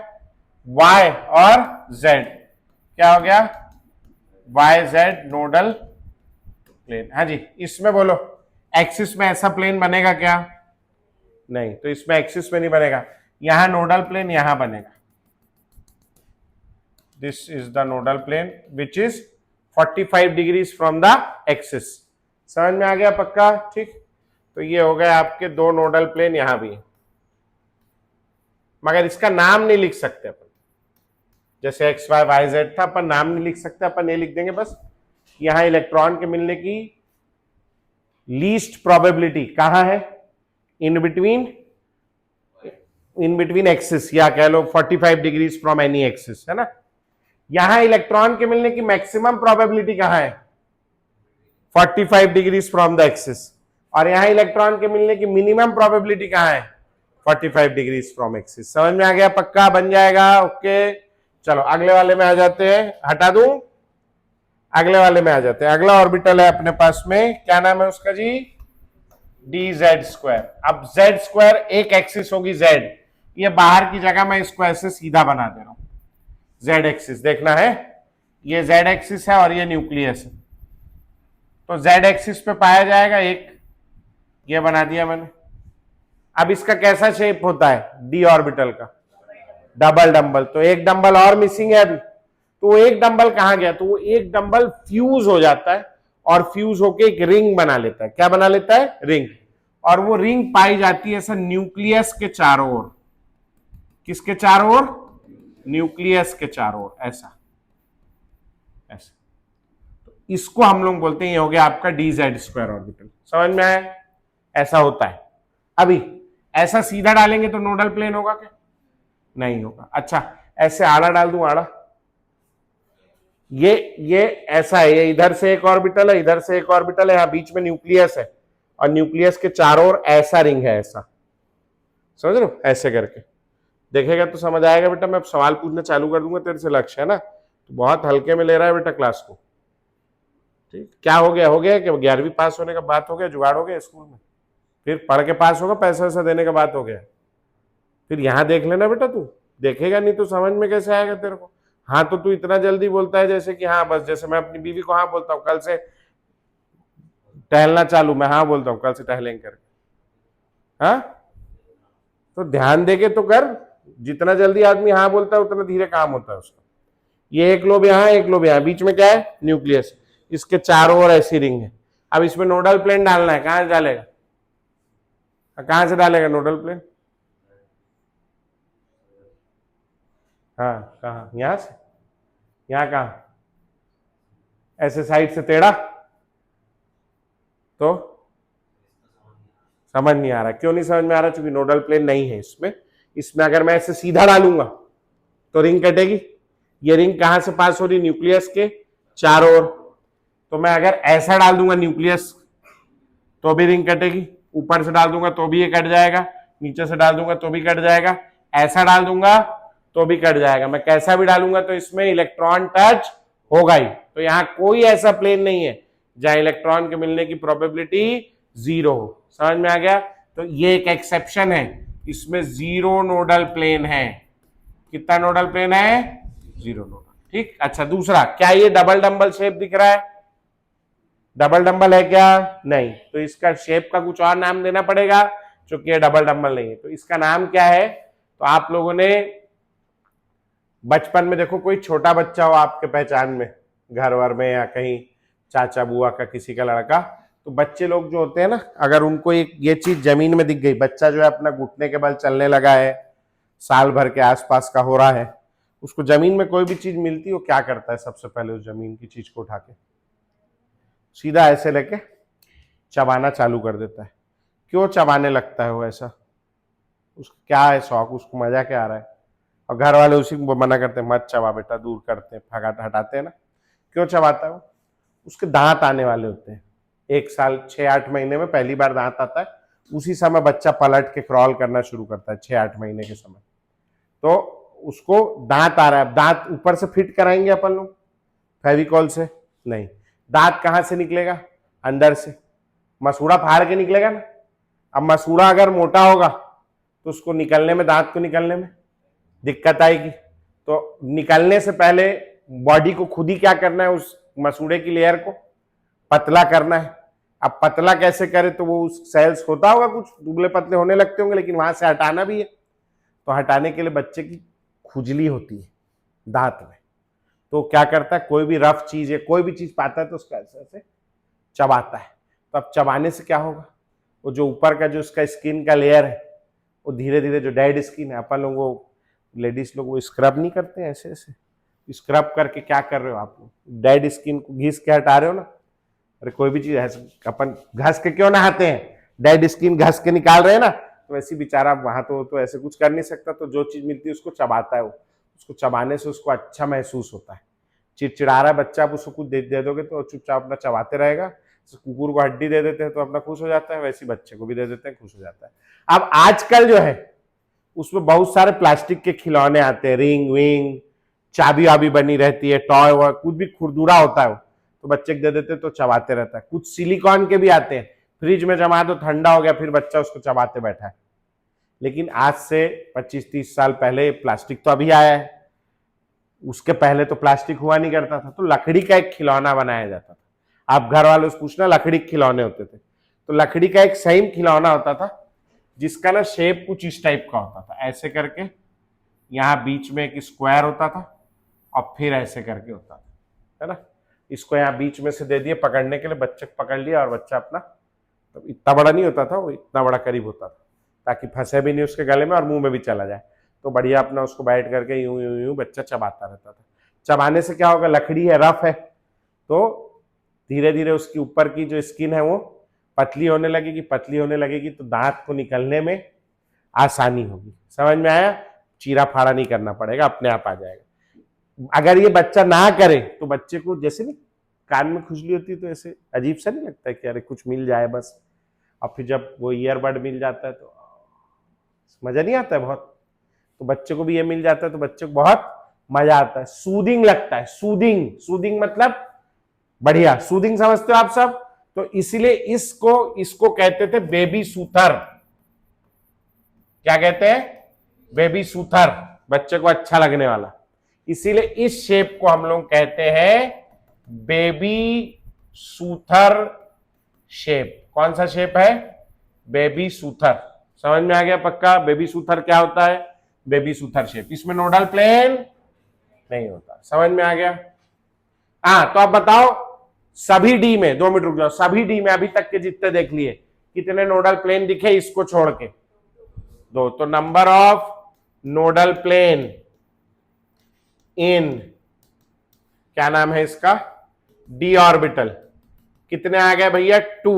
Speaker 1: वाई और जेड। क्या हो गया? Y Z nodal plane. हाँ जी, इसमें बोलो, एक्सिस में ऐसा प्लेन बनेगा क्या? नहीं, तो इसमें एक्सिस में नहीं बनेगा। यहां नोडल प्लेन यहां बनेगा। This is the nodal plane which is 45 degrees from the axis. समझ में आ गया पक्का? ठीक, तो ये हो गए आपके दो नोडल प्लेन, यहां भी, मगर इसका नाम नहीं लिख सकते अपन। जैसे एक्स वाई वाई जेड था, अपन नाम नहीं लिख सकते, अपन ये लिख देंगे बस, यहां इलेक्ट्रॉन के मिलने की लीस्ट प्रोबेबिलिटी कहां है? इन बिटवीन एक्सिस, या कह लो 45 डिग्रीज फ्रॉम एनी एक्सिस, है ना। यहां इलेक्ट्रॉन के मिलने की मैक्सिमम प्रोबेबिलिटी कहां है? 45 डिग्रीज फ्रॉम द एक्सिस। और यहां इलेक्ट्रॉन के मिलने की मिनिमम प्रोबेबिलिटी कहां है? 45 डिग्रीज फ्रॉम एक्सिस। समझ में आ गया पक्का? बन जाएगा, ओके। चलो अगले वाले में आ जाते हैं, हटा दूं, अगले वाले में आ जाते हैं। अगला ऑर्बिटल है अपने पास में, क्या नाम है उसका जी? D Z square. अब जेड स्क्वायर एक एक्सिस होगी जेड, ये बाहर की जगह मैं इसको ऐसे सीधा बना दे रहा हूं। जेड एक्सिस देखना है, ये जेड एक्सिस है और ये न्यूक्लियस है, तो जेड एक्सिस पे पाया जाएगा एक, ये बना दिया मैंने। अब इसका कैसा शेप होता है डी ऑर्बिटल का? Double dumbbell. तो एक डंबल और मिसिंग है अभी, तो वो एक डंबल कहां गया? तो वो एक डंबल फ्यूज हो जाता है और फ्यूज होके एक रिंग बना लेता है। क्या बना लेता है? रिंग। और वो रिंग पाई जाती है ऐसा न्यूक्लियस के चारों ओर। किसके चारों ओर? न्यूक्लियस के चारों ओर, ऐसा ऐसा। तो इसको हम लोग बोलते हैं, ये हो गया आपका डी जेड स्क्वायर ऑर्बिटल। समझ में आया? ऐसा होता है। अभी ऐसा सीधा डालेंगे तो नोडल प्लेन होगा क्या? नहीं होगा। अच्छा, ऐसे आड़ा डाल दूं, आड़ा, ये ऐसा है, ये इधर से एक ऑर्बिटल है, इधर से एक ऑर्बिटल है, यहां बीच में न्यूक्लियस है और न्यूक्लियस के चारों ओर ऐसा रिंग है, ऐसा। समझ लो, ऐसे करके देखेगा तो समझ आएगा बेटा। मैं सवाल पूछना चालू कर दूंगा, तेरे से लक्ष्य है ना, तो बहुत हल्के में ले रहा है बेटा क्लास को। ठीक, क्या हो गया? हो गया कि 11वीं पास होने का बात हो गया, जुगाड़ हो गया स्कूल में, फिर पढ़ के पास होगा, पैसा वैसा देने का बात हो गया। फिर यहां देख लेना बेटा, तू देखेगा नहीं तो समझ में कैसे आएगा तेरे को? हाँ तो तू इतना जल्दी बोलता है जैसे कि हाँ बस, जैसे मैं अपनी बीवी को हाँ बोलता हूँ कल से टहलना चालू, मैं हाँ बोलता हूँ कल से टहलेंगे करके। हाँ तो ध्यान देके तो कर, जितना जल्दी आदमी हाँ बोलता है उतना धीरे काम होता है उसका। ये एक लोब यहाँ, एक लोब यहाँ, बीच में क्या है, न्यूक्लियस, इसके चारों ओर ऐसी रिंग है। अब इसमें नोडल प्लेन डालना है, कहां से डालेगा, कहां से डालेगा नोडल प्लेन? हाँ कहा, यहां से, यहाँ कहा, ऐसे साइड से टेढ़ा, तो समझ नहीं आ रहा। क्यों नहीं समझ में आ रहा? क्योंकि नोडल प्लेन नहीं है इसमें। इसमें अगर मैं ऐसे सीधा डालूंगा तो रिंग कटेगी। ये रिंग कहां से पास हो रही? न्यूक्लियस के चारों ओर। तो मैं अगर ऐसा डाल दूंगा न्यूक्लियस तो भी रिंग कटेगी, ऊपर से डाल दूंगा तो भी ये कट जाएगा, नीचे से डाल दूंगा तो भी कट जाएगा, ऐसा डाल दूंगा तो भी कट जाएगा। मैं कैसा भी डालूंगा तो इसमें इलेक्ट्रॉन टच होगा ही। तो यहाँ कोई ऐसा प्लेन नहीं है जहां इलेक्ट्रॉन के मिलने की प्रोबेबिलिटी जीरो हो। समझ में आ गया? तो ये एक एक्सेप्शन है, इसमें जीरो नोडल प्लेन है। कितना नोडल प्लेन है? Zero nodal. ठीक, अच्छा दूसरा, क्या ये डबल डंबल शेप दिख रहा है? डबल डंबल है क्या? नहीं। तो इसका शेप का कुछ और नाम देना पड़ेगा, क्योंकि ये डबल डंबल नहीं है। तो इसका नाम क्या है? तो आप लोगों ने बचपन में देखो, कोई छोटा बच्चा हो आपके पहचान में, घर वर में या कहीं चाचा बुआ का किसी का लड़का, तो बच्चे लोग जो होते हैं ना, अगर उनको एक ये चीज जमीन में दिख गई, बच्चा जो है अपना घुटने के बल चलने लगा है, साल भर के आसपास का हो रहा है, उसको जमीन में कोई भी चीज मिलती है, वो क्या करता है? सबसे पहले उस जमीन की चीज को उठा के सीधा ऐसे लेके चबाना चालू कर देता है। क्यों चबाने लगता है वो ऐसा? उसका क्या है शौक, उसको मजा क्या आ रहा है? और घर वाले उसी को मना करते हैं, मत चबा बेटा, दूर करते हैं, हटाते हैं ना। क्यों चबाता है वो? उसके दांत आने वाले होते हैं, 1 साल 6-8 महीने में पहली बार दांत आता है, उसी समय बच्चा पलट के क्रॉल करना शुरू करता है, 6-8 महीने के समय। तो उसको दांत आ रहा है, दांत ऊपर से फिट कराएंगे अपन लोग फेविकॉल से? नहीं। दांत कहां से निकलेगा? अंदर से, मसूड़ा फाड़ के निकलेगा ना। अब मसूड़ा अगर मोटा होगा तो उसको निकलने में, दांत को निकलने में दिक्कत आएगी। तो निकलने से पहले बॉडी को खुद ही क्या करना है? उस मसूड़े की लेयर को पतला करना है। अब पतला कैसे करे? तो वो उस सेल्स होता होगा कुछ दुबले पतले होने लगते होंगे, लेकिन वहां से हटाना भी है। तो हटाने के लिए बच्चे की खुजली होती है दांत में। तो क्या करता है? कोई भी रफ चीज है, कोई भी चीज पाता है तो उसका ऐसे ऐसे चबाता है। तो अब चबाने से क्या होगा? वो जो ऊपर का जो उसका स्किन का लेयर है, वो धीरे धीरे, जो डेड स्किन है, अपन लोग वो लेडीज लोग वो स्क्रब नहीं करते हैं ऐसे ऐसे, स्क्रब करके क्या कर रहे हो आप लोग? डेड स्किन को घिस के हटा रहे हो ना। अरे कोई भी चीज ऐसे अपन घस के क्यों नहाते हैं? डेड स्किन घस के निकाल रहे हैं ना। तो ऐसी बेचारा वहां तो ऐसे कुछ कर नहीं सकता, तो जो चीज मिलती है उसको चबाता है वो। उसको चबाने से उसको अच्छा महसूस होता है। चिड़चिड़ा रहा है बच्चा, आप उसको कुछ दे दोगे तो चुपचाप अपना चबाते रहेगा। कुकुर को हड्डी दे देते हैं तो अपना खुश हो जाता है, वैसे बच्चे को भी दे देते हैं, खुश हो जाता है। अब आजकल जो है उसमें बहुत सारे प्लास्टिक के खिलौने आते हैं, रिंग विंग, चाबी वाबी बनी रहती है, टॉय वॉय, कुछ भी खुरदुरा होता है वो, तो बच्चे को दे देते तो चबाते रहता है। कुछ सिलिकॉन के भी आते हैं, फ्रिज में जमा दो, ठंडा हो गया, फिर बच्चा उसको चबाते बैठा है। लेकिन आज से 25-30 साल पहले प्लास्टिक तो अभी आया है, उसके पहले तो प्लास्टिक हुआ नहीं करता था। तो लकड़ी का एक खिलौना बनाया जाता था। आप घर वालों से पूछना, लकड़ी के खिलौने होते थे। तो लकड़ी का एक सेम खिलौना होता था जिसका ना शेप कुछ इस टाइप का होता था, ऐसे करके, यहाँ बीच में एक स्क्वायर होता था और फिर ऐसे करके होता था, है ना। इसको यहाँ बीच में से दे दिए पकड़ने के लिए, बच्चे को पकड़ लिया और बच्चा अपना, तो इतना बड़ा नहीं होता था वो, इतना बड़ा करीब होता था, ताकि फंसे भी नहीं उसके गले में और मुंह में भी चला जाए। तो बढ़िया अपना उसको बैठ करके यूं यूं यूं बच्चा चबाता रहता था। चबाने से क्या होगा? लकड़ी है, रफ है, तो धीरे धीरे उसकी ऊपर की जो स्किन है वो पतली होने लगेगी, पतली होने लगेगी, तो दांत को निकलने में आसानी होगी। समझ में आया? चीरा फाड़ा नहीं करना पड़ेगा, अपने आप आ जाएगा। अगर ये बच्चा ना करे तो बच्चे को जैसे नहीं कान में खुजली होती है तो ऐसे अजीब सा नहीं लगता है कि अरे कुछ मिल जाए बस। और फिर जब वो ईयरबड मिल जाता है तो मजा नहीं आता है बहुत। तो बच्चे को भी ये मिल जाता है तो बच्चे को बहुत मजा आता है, सूदिंग लगता है। सूदिंग, सूदिंग मतलब बढ़िया, सूदिंग समझते हो आप सब? तो इसलिए इसको कहते थे बेबी सूथर। क्या कहते हैं? बेबी सूथर, बच्चे को अच्छा लगने वाला। इसीलिए इस शेप को हम लोग कहते हैं बेबी सूथर शेप। कौन सा शेप है? Baby soother. समझ में आ गया पक्का? बेबी सूथर क्या होता है? Baby soother shape. इसमें नोडल प्लेन नहीं होता। समझ में आ गया? हाँ, तो अब बताओ सभी डी में, 2 मिनट रुक जाओ, सभी डी में अभी तक के जितने देख लिए कितने नोडल प्लेन दिखे इसको छोड़ के? 2। तो नंबर ऑफ नोडल प्लेन इन, क्या नाम है इसका, डी ऑर्बिटल, कितने आ गए भैया? 2,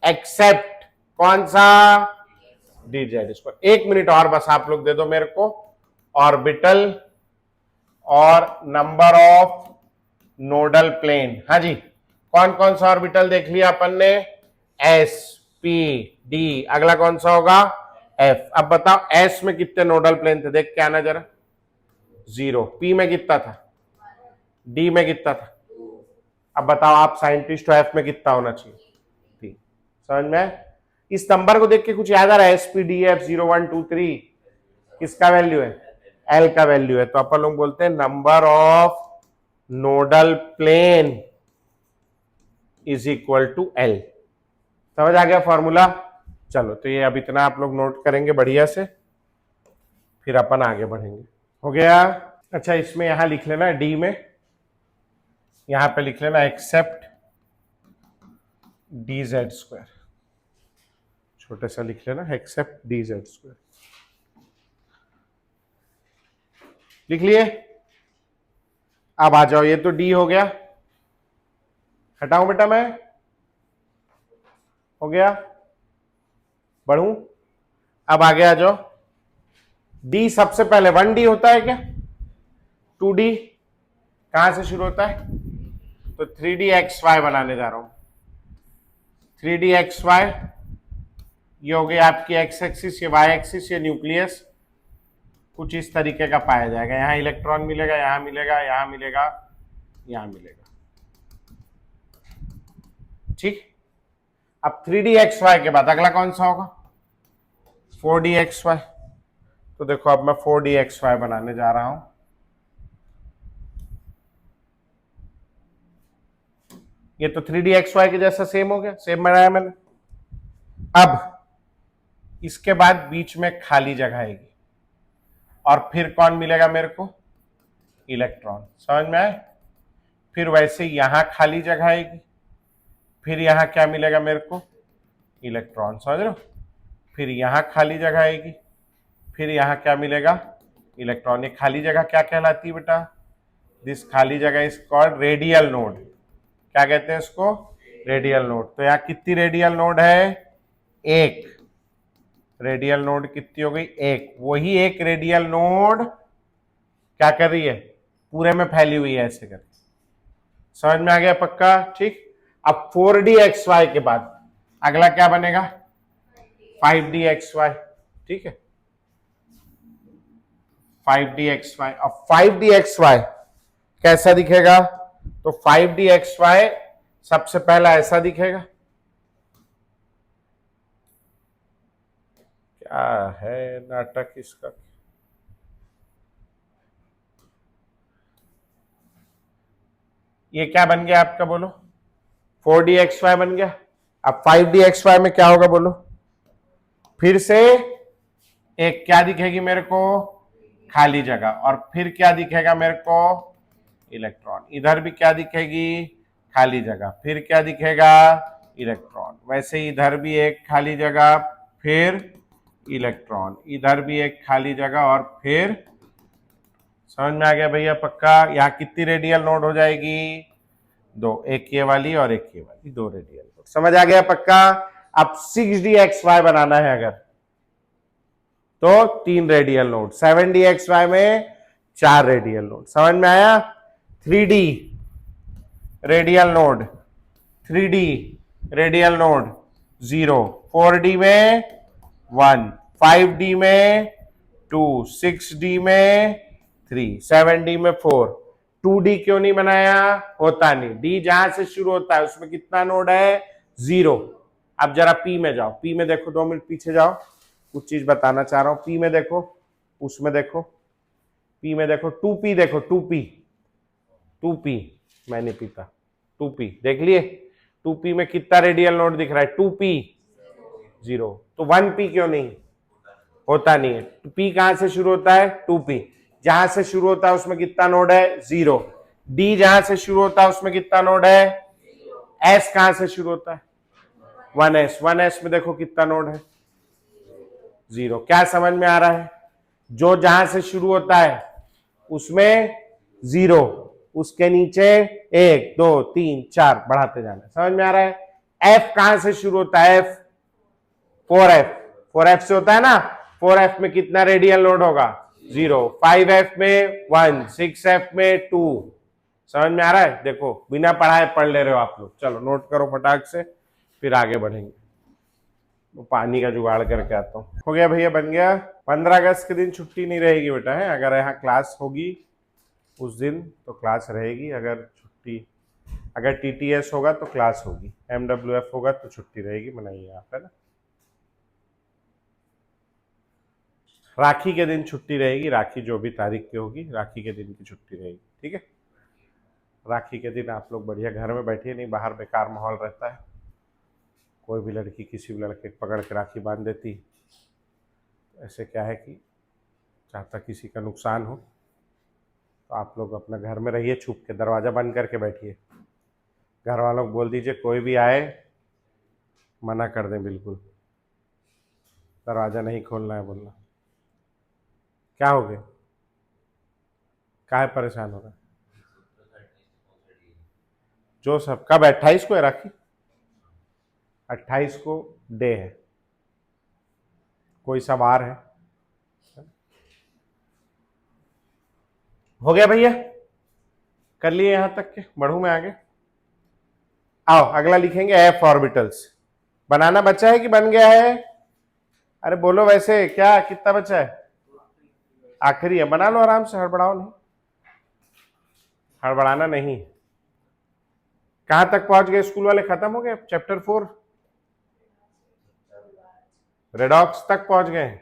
Speaker 1: एक्सेप्ट कौन सा? D Z square. 1 मिनट और बस आप लोग दे दो मेरे को। ऑर्बिटल और नंबर ऑफ नोडल प्लेन। हाँ जी, कौन कौन सा ऑर्बिटल देख लिया अपन ने? S, P, D. अगला कौन सा होगा? एफ। अब बताओ एस में कितने नोडल प्लेन थे? देख के आना जरा। 0। पी में कितना था? डी में कितना था? अब बताओ आप साइंटिस्ट हो, एफ में कितना होना चाहिए? 3। समझ में? इस नंबर को देख के कुछ याद आ रहा है? एस, पी, डी, एफ 0 1 2 3 किसका वैल्यू है? एल का वैल्यू है। तो अपन लोग बोलते हैं number of nodal plane is equal to L. समझ आ गया फॉर्मूला? चलो, तो ये अब इतना आप लोग नोट करेंगे बढ़िया से, फिर अपन आगे बढ़ेंगे। हो गया? अच्छा, इसमें यहां लिख लेना डी में, यहां पे लिख लेना एक्सेप्ट डी जेड स्क्वायर। छोटे सा लिख लेना एक्सेप्ट डी जेड स्क्वायर। लिख लिए? अब आ जाओ, ये तो डी हो गया, हटाऊं बेटा मैं? हो गया? बढ़ूं? अब आगे आ जाओ। डी सबसे पहले 1D होता है क्या? 2D कहां से शुरू होता है? तो 3DXY बनाने जा रहा हूं। 3DXY, ये हो गई आपकी एक्स एक्सिस, ये वाई एक्सिस, ये न्यूक्लियस कुछ इस तरीके का पाया जाएगा। यहां इलेक्ट्रॉन मिलेगा, यहां मिलेगा, यहां मिलेगा, यहां मिलेगा। ठीक। अब 3DXY के बाद अगला कौन सा होगा? 4DXY। तो देखो अब मैं 4DXY बनाने जा रहा हूं। ये तो 3DXY के जैसा सेम हो गया, सेम बनाया मैंने। अब इसके बाद बीच में खाली जगह आएगी और फिर कौन मिलेगा मेरे को? इलेक्ट्रॉन। समझ में आए? फिर वैसे यहां खाली जगह आएगी, फिर यहां क्या मिलेगा मेरे को? इलेक्ट्रॉन। समझ लो? फिर यहां खाली जगह आएगी, फिर यहां क्या मिलेगा? इलेक्ट्रॉन। ये खाली जगह क्या कहलाती है बेटा? दिस खाली जगह इज कॉल्ड रेडियल नोड। क्या कहते हैं इसको? Radial node. तो यहां कितनी रेडियल नोड है? 1 रेडियल नोड। कितनी हो गई? 1। वही 1 रेडियल नोड क्या कर रही है? पूरे में फैली हुई है ऐसे करके। समझ में आ गया पक्का? ठीक। अब 4DXY के बाद अगला क्या बनेगा? 5DXY। ठीक है, 5DXY। अब 5DXY कैसा दिखेगा? तो 5DXY सबसे पहला ऐसा दिखेगा। क्या है नाटक इसका? ये क्या बन गया आपका? बोलो। 4DXY बन गया। अब 5DXY में क्या होगा? बोलो। फिर से एक क्या दिखेगी मेरे को? खाली जगह। और फिर क्या दिखेगा मेरे को? इलेक्ट्रॉन। इधर भी क्या दिखेगी? खाली जगह। फिर क्या दिखेगा? इलेक्ट्रॉन। वैसे इधर भी एक खाली जगह, फिर इलेक्ट्रॉन। इधर भी एक खाली जगह और फिर। समझ में आ गया भैया पक्का? यहाँ कितनी रेडियल नोड हो जाएगी? 2। एक ये वाली और एक ये वाली, 2 रेडियल नोड। समझ आ गया पक्का? अब 6DXY बनाना है अगर, तो 3 रेडियल नोड। 7DXY में 4 रेडियल नोड। समझ में आया? 3D radial node, 3D radial node 0, 4D में 1, 5D में 2, 6D में 3, 7D में 4। 2D क्यों नहीं बनाया? होता नहीं। D जहां से शुरू होता है उसमें कितना नोड है? 0। अब जरा P में जाओ। P में देखो, 2 मिनट पीछे जाओ, कुछ चीज बताना चाह रहा हूं। P में देखो, उसमें देखो पी में देखो 2p, देखो 2p, 2p मैं नहीं पीता, 2p देख लिए, 2p में कितना रेडियल नोड दिख रहा है, 2p 0, तो 1p क्यों नहीं होता, नहीं है। तो p कहां से शुरू होता है, 2p, जहां से शुरू होता है उसमें कितना नोड है, 0, d जहां से शुरू होता है उसमें कितना नोड है, s कहां से शुरू होता है, 1s, 1s में देखो कितना नोड है, 0। क्या समझ में आ रहा है, जो जहां से शुरू होता है उसमें 0, उसके नीचे 1 2 3 4 बढ़ाते जाना, समझ में आ रहा है। f कहां से शुरू होता है, f 4f, 4f से होता है ना, 4f में कितना रेडियल नोड होगा, 0, 5f में 1, 6f में 2, समझ में आ रहा है। देखो बिना पढ़ाए पढ़ ले रहे हो आप लोग, चलो नोट करो फटाक से, फिर आगे बढ़ेंगे। तो पानी का जुगाड़ करके आता हूँ। हो गया भैया, बन गया। 15 अगस्त के दिन छुट्टी नहीं रहेगी बेटा, है, अगर यहाँ क्लास होगी उस दिन तो क्लास रहेगी, अगर छुट्टी, अगर टीटीएस होगा तो क्लास होगी, एमडब्ल्यूएफ होगा तो छुट्टी रहेगी, मनाइए आप, है ना। राखी के दिन छुट्टी रहेगी, राखी जो भी तारीख की होगी राखी के दिन की छुट्टी रहेगी, ठीक है। राखी के दिन आप लोग बढ़िया घर में बैठिए, नहीं बाहर बेकार माहौल रहता है, कोई भी लड़की किसी भी लड़के को पकड़ के राखी बांध देती, ऐसे क्या है कि चाहता किसी का नुकसान हो, तो आप लोग अपना घर में रहिए, छुप के दरवाज़ा बंद करके बैठिए, घर वालों को बोल दीजिए कोई भी आए मना कर दें, बिल्कुल दरवाज़ा नहीं खोलना है बोलना। क्या हो गया, काहे परेशान हो रहा है, जो सब कब 28 को है राखी, 28 को डे है, कोई सवार है। हो गया भैया, कर लिए यहां तक के, बढ़ू मैं आगे। आओ अगला लिखेंगे एफ ऑर्बिटल्स। बनाना बचा है कि बन गया है, अरे बोलो वैसे, क्या कितना बचा है, आखिरी है, बना लो आराम से, हड़बड़ाओ नहीं, हड़बड़ाना नहीं। कहां तक पहुंच गए, स्कूल वाले खत्म हो गए, चैप्टर 4 रेडॉक्स तक पहुंच गए,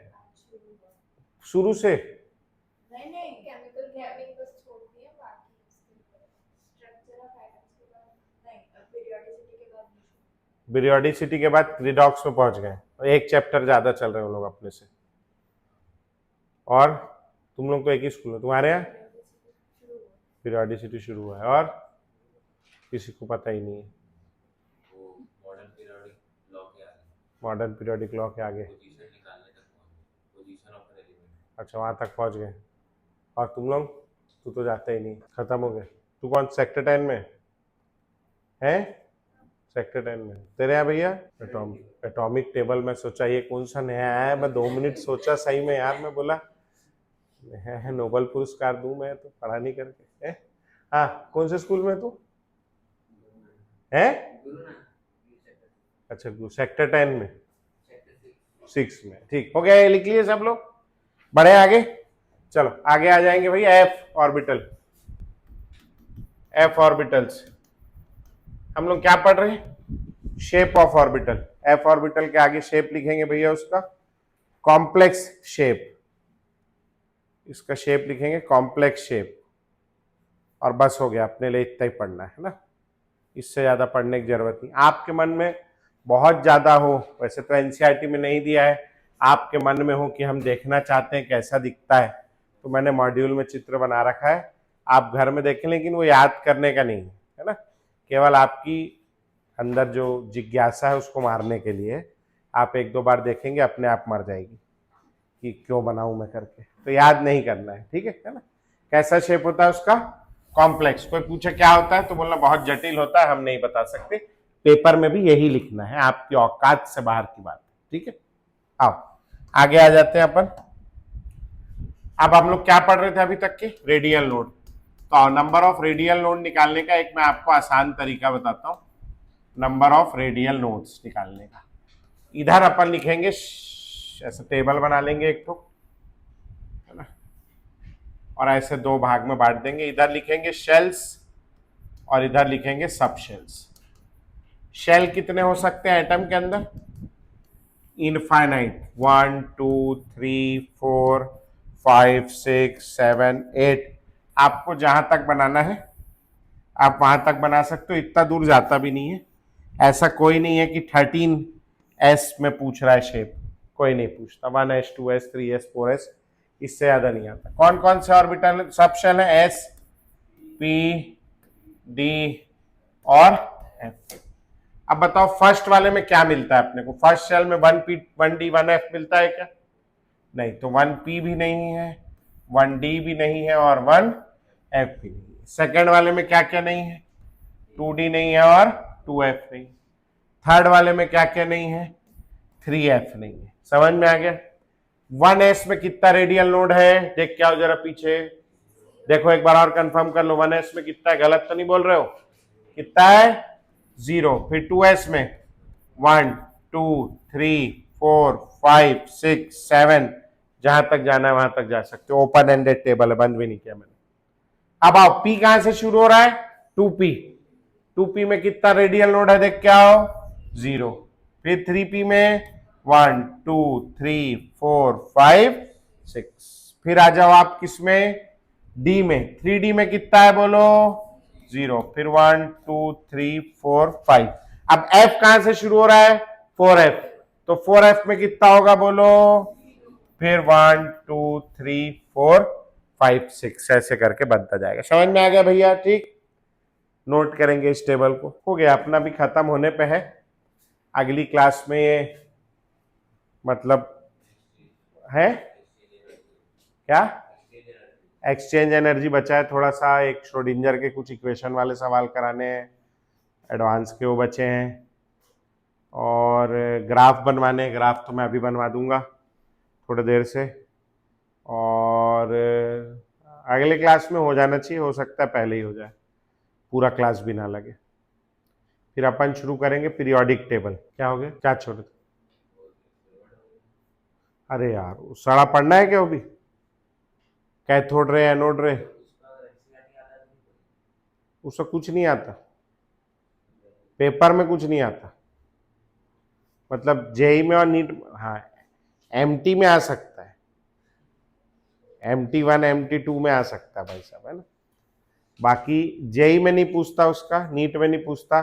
Speaker 1: शुरू से।
Speaker 2: नहीं केमिकल केमिंग बस छोड़ दिए, बाकी स्ट्रक्चर ऑफ एटम्स के बाद नहीं, पीरियोडिसिटी के बाद नहीं,
Speaker 1: पीरियोडिसिटी के बाद रिडॉक्स में पहुंच गए, एक चैप्टर ज्यादा चल रहे हो लोग अपने से। और तुम लोग तो एक ही स्कूल में, तुम्हारे यहाँ पीरियोडिसिटी शुरू हुआ है और किसी को पता ही नहीं है, मॉडर्न पीरियोडिक लॉ के आगे, अच्छा वहां तक पहुंच गए। और तुम लोग, तू तो जाता ही नहीं, खत्म हो गए। तू कौन सेक्टर 10 में है, सेक्टर 10 में, तेरे यहाँ भैया एटॉमिक टेबल में सोचा ये कौन सा नया आया है, मैं 2 मिनट सोचा सही में यार, मैं बोला है नोबेल पुरस्कार दूं मैं तो पढ़ा नहीं करके है। हाँ कौन से स्कूल में तू है, अच्छा सेक्टर 10 में, 6 में, ठीक हो गया, ये लिख लिए सब लोग, बढ़े आगे। चलो आगे आ जाएंगे भैया, एफ ऑर्बिटल, एफ ऑर्बिटल्स। हम लोग क्या पढ़ रहे हैं, shape of orbital. F orbital के आगे शेप लिखेंगे भैया उसका कॉम्प्लेक्स शेप, इसका शेप लिखेंगे कॉम्प्लेक्स शेप, और बस हो गया, अपने लिए इतना ही पढ़ना है ना, इससे ज्यादा पढ़ने की जरूरत नहीं। आपके मन में बहुत ज्यादा हो, वैसे तो एनसीईआरटी में नहीं दिया है, आपके मन में हो कि हम देखना चाहते हैं कैसा दिखता है, तो मैंने मॉड्यूल में चित्र बना रखा है, आप घर में देखें, लेकिन वो याद करने का नहीं है ना, केवल आपकी अंदर जो जिज्ञासा है उसको मारने के लिए, आप 1-2 बार देखेंगे, अपने आप मर जाएगी कि क्यों बनाऊं मैं करके, तो याद नहीं करना है, ठीक है ना। कैसा शेप होता है उसका, कॉम्प्लेक्स। कोई पूछे क्या होता है तो बोलना बहुत जटिल होता है, हम नहीं बता सकते, पेपर में भी यही लिखना है, आपकी औकात से बाहर की बात, ठीक है। आओ आगे आ जाते हैं अपन। अब हम लोग क्या पढ़ रहे थे अभी तक के, रेडियल नोड। तो नंबर ऑफ रेडियल नोड निकालने का एक मैं आपको आसान तरीका बताता हूं, नंबर ऑफ रेडियल नोड्स निकालने का। इधर अपन लिखेंगे ऐसा टेबल बना लेंगे एक तो, है ना, और ऐसे 2 भाग में बांट देंगे, इधर लिखेंगे शेल्स और इधर लिखेंगे सब शेल्स। शेल कितने हो सकते हैं एटम के अंदर, इनफाइनाइट, 1 2 3 4 5 6 7 8, आपको जहां तक बनाना है आप वहां तक बना सकते हो, इतना दूर जाता भी नहीं है। ऐसा कोई नहीं है कि 13s में पूछ रहा है शेप, कोई नहीं पूछता। 1s 2s 3s 4s, इससे ज्यादा नहीं आता। कौन कौन से ऑर्बिटल सब शेल है? s p d और f। अब बताओ फर्स्ट वाले में क्या मिलता है अपने को? फर्स्ट शेल में 1p 1d 1f मिलता है क्या? नहीं, तो 1p भी नहीं है, 1d भी नहीं है और 1f भी नहीं है। सेकेंड वाले में क्या क्या नहीं है? 2d नहीं है और 2f नहीं। थर्ड वाले में क्या क्या नहीं है? 3f नहीं है। समझ में आ गया? 1s में कितना रेडियल नोड है देख के आओ जरा पीछे, देखो एक बार और कंफर्म कर लो। 1s में कितना है? गलत तो नहीं बोल रहे हो? कितना है? 0। फिर 2s में 1 2 3 4 5 6 7, जहां तक जाना है वहां तक जा सकते हो। ओपन एंडेड टेबल है, बंद भी नहीं किया मैंने। अब आओ, p कहां से शुरू हो रहा है? 2p। 2p में कितना रेडियल नोड है देख के आओ? 0। फिर 3p में 1 2 3 4 5 6। फिर आ जाओ आप किसमें? d में। 3d में कितना है बोलो? 0। फिर 1 2 3 4 5। अब f कहां से शुरू हो रहा है? 4f। तो 4f में कितना होगा बोलो? फिर 1 2 3 4 5 6, ऐसे करके बनता जाएगा। समझ में आ गया भैया? ठीक, नोट करेंगे इस टेबल को। हो गया, अपना भी खत्म होने पे है। अगली क्लास में ये मतलब है क्या? एक्सचेंज एनर्जी बचा है थोड़ा सा, एक श्रोडिंजर के कुछ इक्वेशन वाले सवाल कराने हैं, एडवांस के वो बचे हैं, और ग्राफ बनवाने। ग्राफ तो मैं अभी बनवा दूंगा थोड़ी देर से, और अगले क्लास में हो जाना चाहिए, हो सकता है पहले ही हो जाए, पूरा क्लास भी ना लगे। फिर अपन शुरू करेंगे पीरियोडिक टेबल। क्या हो गया? क्या छोड़ दे? अरे यार, सारा पढ़ना है क्या वो भी? कैथोड रे, एनोड रे, उसका कुछ नहीं आता, पेपर में कुछ नहीं आता। मतलब जेई में और नीट, हाँ एमटी में आ सकता है, MT1 MT2 में आ सकता है भाई साहब, है ना। बाकी जेई में नहीं पूछता उसका, नीट में नहीं पूछता।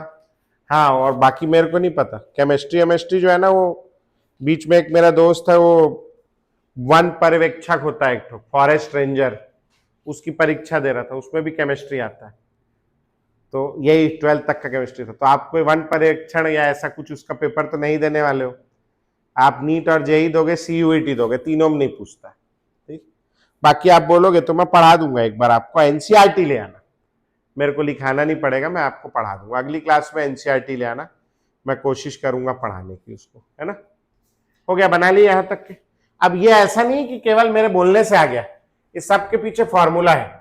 Speaker 1: हाँ, और बाकी मेरे को नहीं पता। केमिस्ट्री जो है ना, वो बीच में एक मेरा दोस्त है, वो वन पर्यवेक्षक होता है, एक तो फॉरेस्ट रेंजर, उसकी परीक्षा दे रहा था, उसमें भी केमिस्ट्री आता है। तो यही 12th तक का केमिस्ट्री था। तो आप कोई वन पर्यवेक्षण या ऐसा कुछ उसका पेपर तो नहीं देने वाले हो आप। नीट और जेई दोगे, CUET दोगे, तीनों में नहीं पूछता। ठीक, बाकी आप बोलोगे तो मैं पढ़ा दूंगा। एक बार आपको एनसीईआरटी ले आना, मेरे को लिखाना नहीं पड़ेगा, मैं आपको पढ़ा दूंगा। अगली क्लास में एनसीईआरटी ले आना, मैं कोशिश करूंगा पढ़ाने की उसको, है ना। हो गया, बना लिया यहां तक के। अब ये ऐसा नहीं कि केवल मेरे बोलने से आ गया, इस सब के पीछे फॉर्मूला है।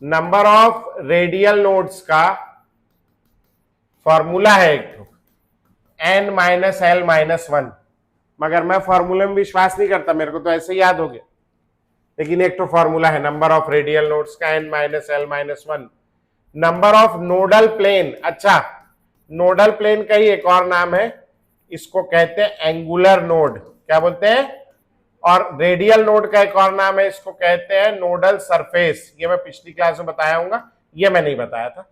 Speaker 1: नंबर ऑफ रेडियल नोड्स का फॉर्मूला है एक तो, n-l-1। मगर मैं फॉर्मूले में विश्वास नहीं करता, मेरे को तो ऐसे याद हो गया। लेकिन एक तो फॉर्मूला है नंबर ऑफ रेडियल नोड्स का n-l-1। Number of nodal plane, अच्छा नोडल प्लेन का ही एक और नाम है, इसको कहते हैं एंगुलर नोड। क्या बोलते हैं? और रेडियल नोड का एक और नाम है, इसको कहते हैं नोडल सरफेस। ये मैं पिछली क्लास में बताया हूँ, ये मैं नहीं बताया था।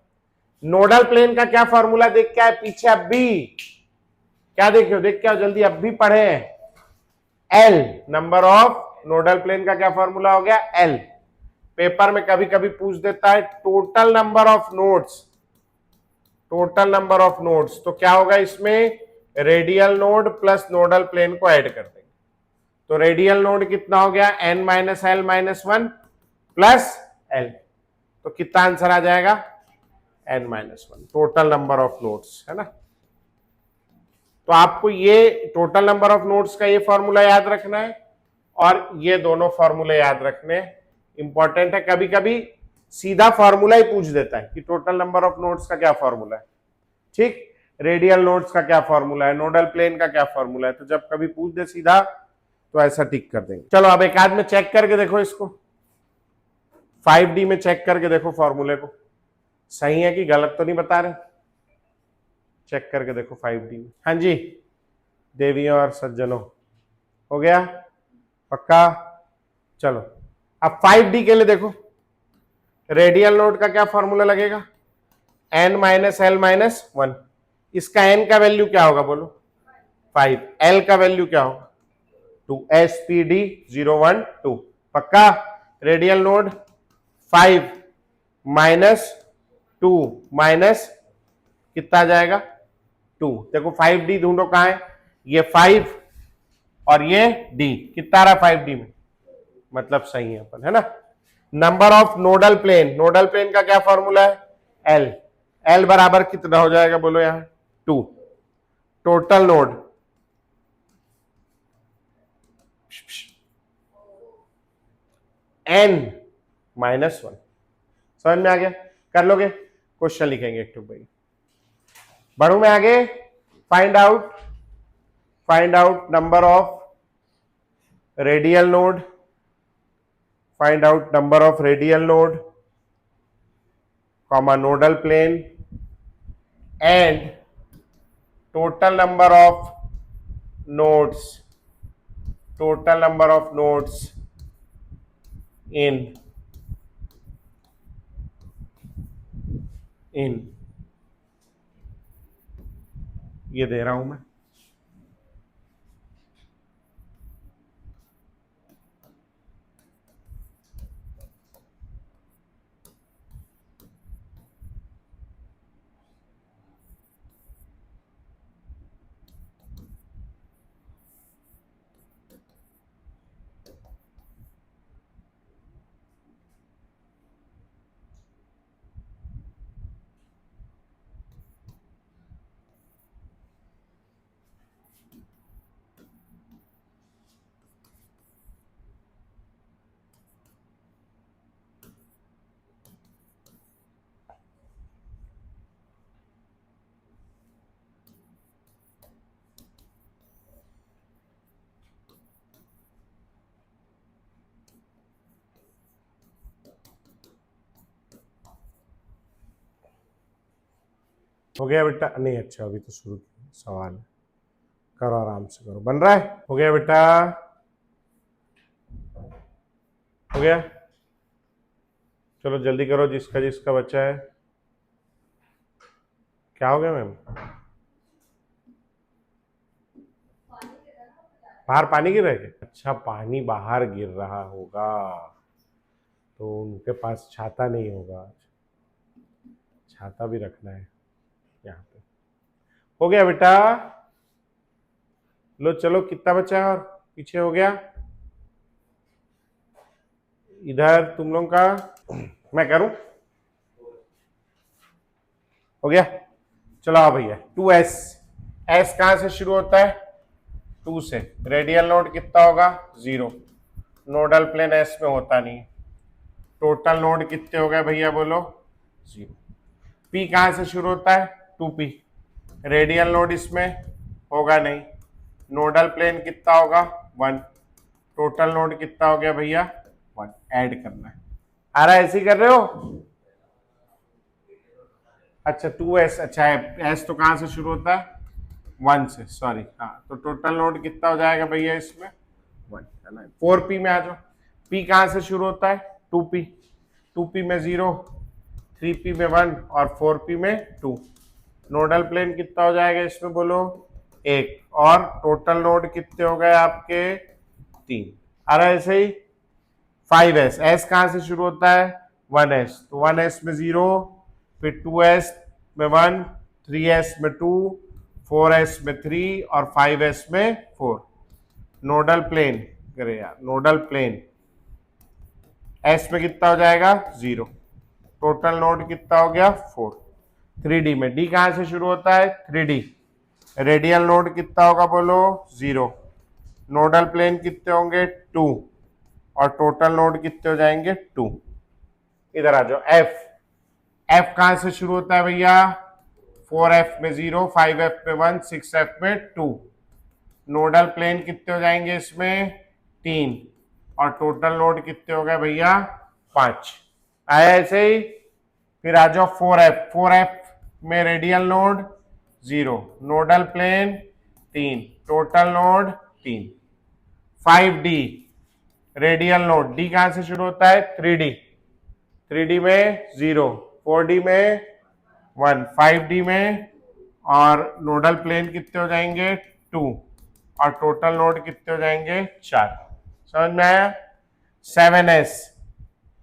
Speaker 1: नोडल प्लेन का क्या फॉर्मूला देख के आए पीछे? अब भी क्या देखे हो? देख के आओ जल्दी, अब भी पढ़े। L number of nodal plane का क्या फॉर्मूला हो गया? L। पेपर में कभी कभी पूछ देता है total number of nodes. Total number of nodes तो क्या होगा इसमें? Radial node plus nodal plane को ऐड कर देंगे। तो रेडियल नोड कितना हो गया? n-l-1 plus l। तो कितना आंसर आ जाएगा? n-1, total number of nodes, है ना। तो आपको ये टोटल नंबर ऑफ नोड्स का ये फॉर्मूला याद रखना है, और ये दोनों फॉर्मूले याद रखने इंपॉर्टेंट है। कभी कभी सीधा फॉर्मूला ही पूछ देता है कि टोटल नंबर ऑफ नोड्स का क्या फॉर्मूला है। ठीक, रेडियल नोड्स का क्या फॉर्मूला है, नोडल प्लेन का क्या फॉर्मूला है। तो जब कभी पूछ दे सीधा तो ऐसा टिक कर देंगे। चलो अब एक आध में चेक करके देखो इसको, 5D में चेक करके देखो फॉर्मूले को, सही है कि गलत तो नहीं बता रहे। चेक करके देखो 5D में। हाँ जी देवियों और सज्जनों, हो गया पक्का? चलो अब 5D के लिए देखो, रेडियल नोड का क्या फॉर्मूला लगेगा, n माइनस एल माइनस 1। इसका n का वैल्यू क्या होगा बोलो, 5। l का वैल्यू क्या होगा 2। SPD 0 1 2 पक्का। रेडियल नोड 5 माइनस 2 माइनस कितना आ जाएगा 2। देखो 5D ढूंढो कहां है, ये 5 और ये D कितना रहा 5D में, मतलब सही है अपन, है ना। Number of nodal plane, nodal plane का क्या फॉर्मूला है L। L बराबर कितना हो जाएगा बोलो यहां 2। Total node n minus 1। समझ में आ गया, कर लोगे, क्वेश्चन लिखेंगे एक तो भाई। बढ़ू मैं आगे, find out number of radial node, find out number of radial node comma nodal plane and total number of nodes, total number of nodes in ये दे रहा हूं मैं। हो गया बेटा, नहीं अच्छा अभी तो शुरू सवाल है, करो आराम से करो, बन रहा है। हो गया बेटा, हो गया, चलो जल्दी करो जिसका जिसका बच्चा है। क्या हो गया मैम, बाहर पानी गिर रहा है? अच्छा पानी बाहर गिर रहा होगा तो उनके पास छाता नहीं होगा, छाता भी रखना है यहाँ पे। हो गया बेटा, लो चलो कितना बचा है और पीछे हो गया, इधर तुम लोग का मैं करूं, हो गया। चलो आओ भैया 2s, s कहां से शुरू होता है 2 से, रेडियल नोड कितना होगा 0, नोडल प्लेन s में होता नहीं, टोटल नोड कितने हो गए भैया बोलो 0। p कहां से शुरू होता है 2p, रेडियल नोड इसमें होगा नहीं, नोडल प्लेन कितना होगा 1, टोटल नोड कितना हो गया भैया 1, ऐड करना है। आ रहा है, ऐसे ही कर रहे हो, अच्छा 2s, अच्छा है s तो कहां से शुरू होता है 1 से, सॉरी हाँ, तो टोटल नोड कितना हो जाएगा भैया इसमें 1, है ना। 4p में आ जाओ, p कहां से शुरू होता है 2p, 2p में 0, 3p में 1 और 4p में 2, नोडल प्लेन कितना हो जाएगा इसमें बोलो 1, और टोटल नोड कितने हो गए आपके 3। आ रहा है ऐसे ही 5s, s कहां से शुरू होता है 1s, तो 1s में 0, फिर 2s में 1, 3s में 2, 4s में 3 और 5s में 4। नोडल प्लेन करे यार, नोडल प्लेन s में कितना हो जाएगा 0, टोटल नोड कितना हो गया 4। 3D में d कहां से शुरू होता है 3D, रेडियल नोड कितना होगा बोलो 0, नोडल प्लेन कितने होंगे 2 और टोटल नोड कितने हो जाएंगे 2। इधर आ जाओ f, f कहां से शुरू होता है भैया 4f में 0, 5f में 1, 6f में 2, नोडल प्लेन कितने हो जाएंगे इसमें 3 और टोटल नोड कितने हो गए भैया 5। आया ऐसे ही, फिर आ जाओ 4f, 4f में radial node 0, nodal plane 3, total node 3। 5D, radial node, D कहां से शुरू होता है 3D, 3D में 0, 4D में 1, 5D में, और नोडल प्लेन कितने हो जाएंगे 2, और टोटल नोड कितने हो जाएंगे 4। समझ में आया? 7s,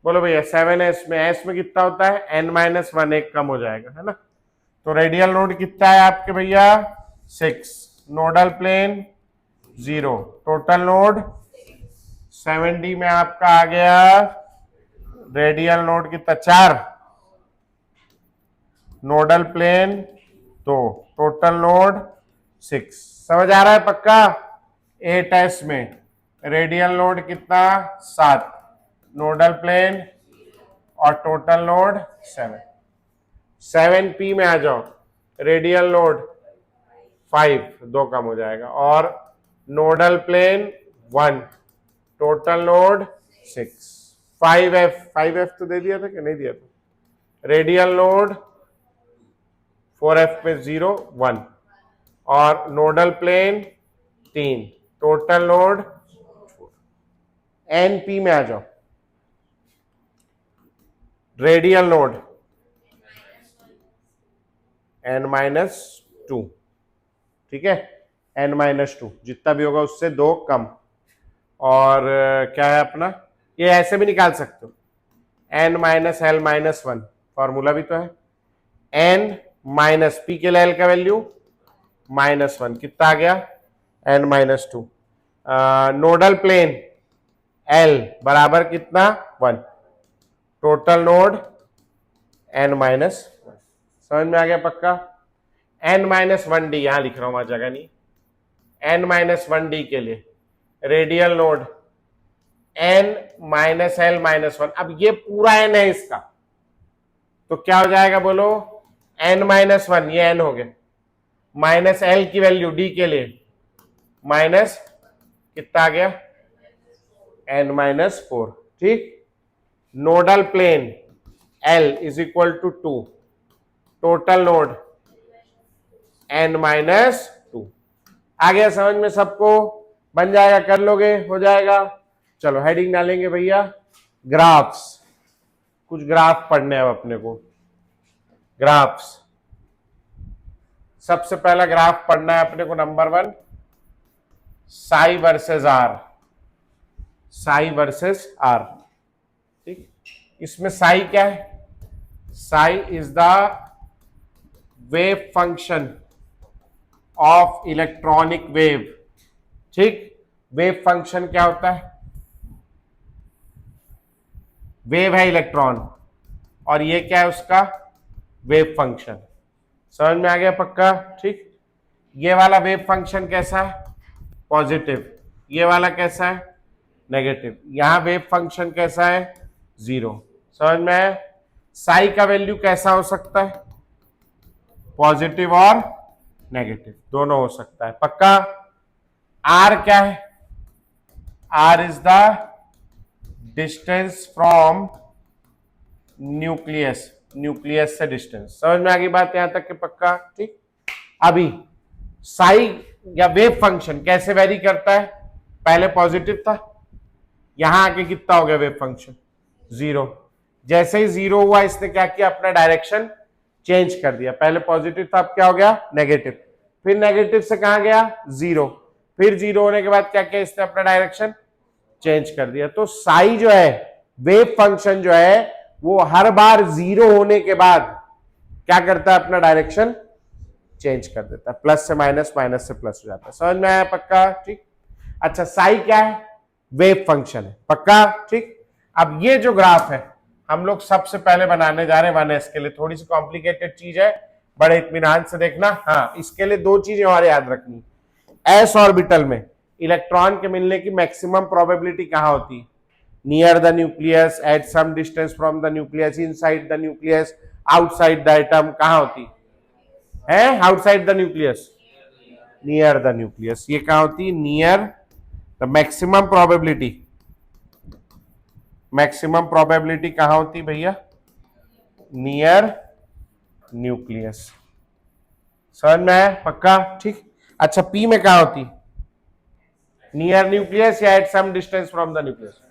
Speaker 1: बोलो भैया 7s में s में कितना होता है n-1, एक कम हो जाएगा, है ना। तो रेडियल नोड कितना है आपके भैया 6, nodal plane 0, total node 7D में आपका आ गया रेडियल नोड कितना 4, नोडल प्लेन 2, टोटल नोड 6। समझ आ रहा है पक्का? 8s में रेडियल नोड कितना 7, नोडल प्लेन और टोटल नोड 7। 7p में आ जाओ, रेडियल नोड 5, 2 कम हो जाएगा, और nodal plane 1, total node 6। 5f तो दे दिया था कि नहीं दिया था? रेडियल नोड 4f में 0, 1, और nodal plane 3, total node 4। np में आ जाओ, रेडियल नोड n-2, ठीक है, n-2 जितना भी होगा उससे 2 कम, और क्या है अपना, ये ऐसे भी निकाल सकते हो, n-l-1, फॉर्मूला भी तो है, n माइनस p के लिए l का वैल्यू -1, कितना आ गया n-2, नोडल प्लेन l बराबर कितना 1, टोटल नोड n-1। समझ में आ गया पक्का? n-1d यहां लिख रहा हूं, वहां जगह नहीं, n-1d के लिए रेडियल नोड n-l-1। अब ये पूरा n है इसका, तो क्या हो जाएगा बोलो, n-1, ये n हो गया, माइनस l की वैल्यू d के लिए माइनस कितना आ गया n-4, ठीक। Nodal plane l is equal to 2, total node n-2। आ गया समझ में सबको? बन जाएगा, कर लोगे, हो जाएगा। चलो हेडिंग डालेंगे भैया, ग्राफ्स। कुछ ग्राफ पढ़ने हैं अपने को, ग्राफ्स। सबसे पहला ग्राफ पढ़ना है अपने को, number 1, psi versus r, psi versus r, ठीक। इसमें साई क्या है? Psi is the wave function of electronic wave, ठीक। वेव फंक्शन क्या होता है? वेव है इलेक्ट्रॉन, और ये क्या है उसका वेव फंक्शन। समझ में आ गया पक्का? ठीक। ये वाला वेव फंक्शन कैसा है? पॉजिटिव। ये वाला कैसा है? नेगेटिव। यहां वेव फंक्शन कैसा है? 0। समझ में आया? साई का वैल्यू कैसा हो सकता है? पॉजिटिव और नेगेटिव दोनों हो सकता है, पक्का। आर क्या है? R is the distance from nucleus, nucleus से डिस्टेंस। समझ में आ गई बात यहां तक के? पक्का, ठीक। अभी साई या वेव फंक्शन कैसे वेरी करता है? पहले पॉजिटिव था, यहां आके कितना हो गया वेव फंक्शन? 0। जैसे ही 0 हुआ, इसने क्या किया? अपना डायरेक्शन चेंज कर दिया। पहले पॉजिटिव था, अब क्या हो गया? नेगेटिव। फिर नेगेटिव से कहां गया? 0। फिर 0 होने के बाद क्या किया? इसने अपना डायरेक्शन चेंज कर दिया। तो साई जो है, वेव फंक्शन जो है, वो हर बार 0 होने के बाद क्या करता है? अपना डायरेक्शन चेंज कर देता है, प्लस से माइनस, माइनस से प्लस हो जाता है। समझ में आया? पक्का, ठीक। अच्छा, साई क्या है? वेव फंक्शन है, पक्का, ठीक। अब ये जो ग्राफ है, हम लोग सबसे पहले बनाने जा रहे हैं 1s के लिए। थोड़ी सी कॉम्प्लिकेटेड चीज है, बड़े इत्मीनान से देखना। हाँ, इसके लिए 2 चीजें और याद रखनी। एस ऑर्बिटल में इलेक्ट्रॉन के मिलने की मैक्सिमम प्रोबेबिलिटी कहां होती है? Near the nucleus, at some distance from the nucleus, inside the nucleus, outside the atom, कहां होती है? Outside the nucleus, near the nucleus. ये कहां होती? Near the maximum probability. Maximum probability कहां होती भैया? Near nucleus. समझ में आया? पक्का, ठीक। अच्छा, पी में कहां होती? नियर न्यूक्लियस या at some distance from the nucleus?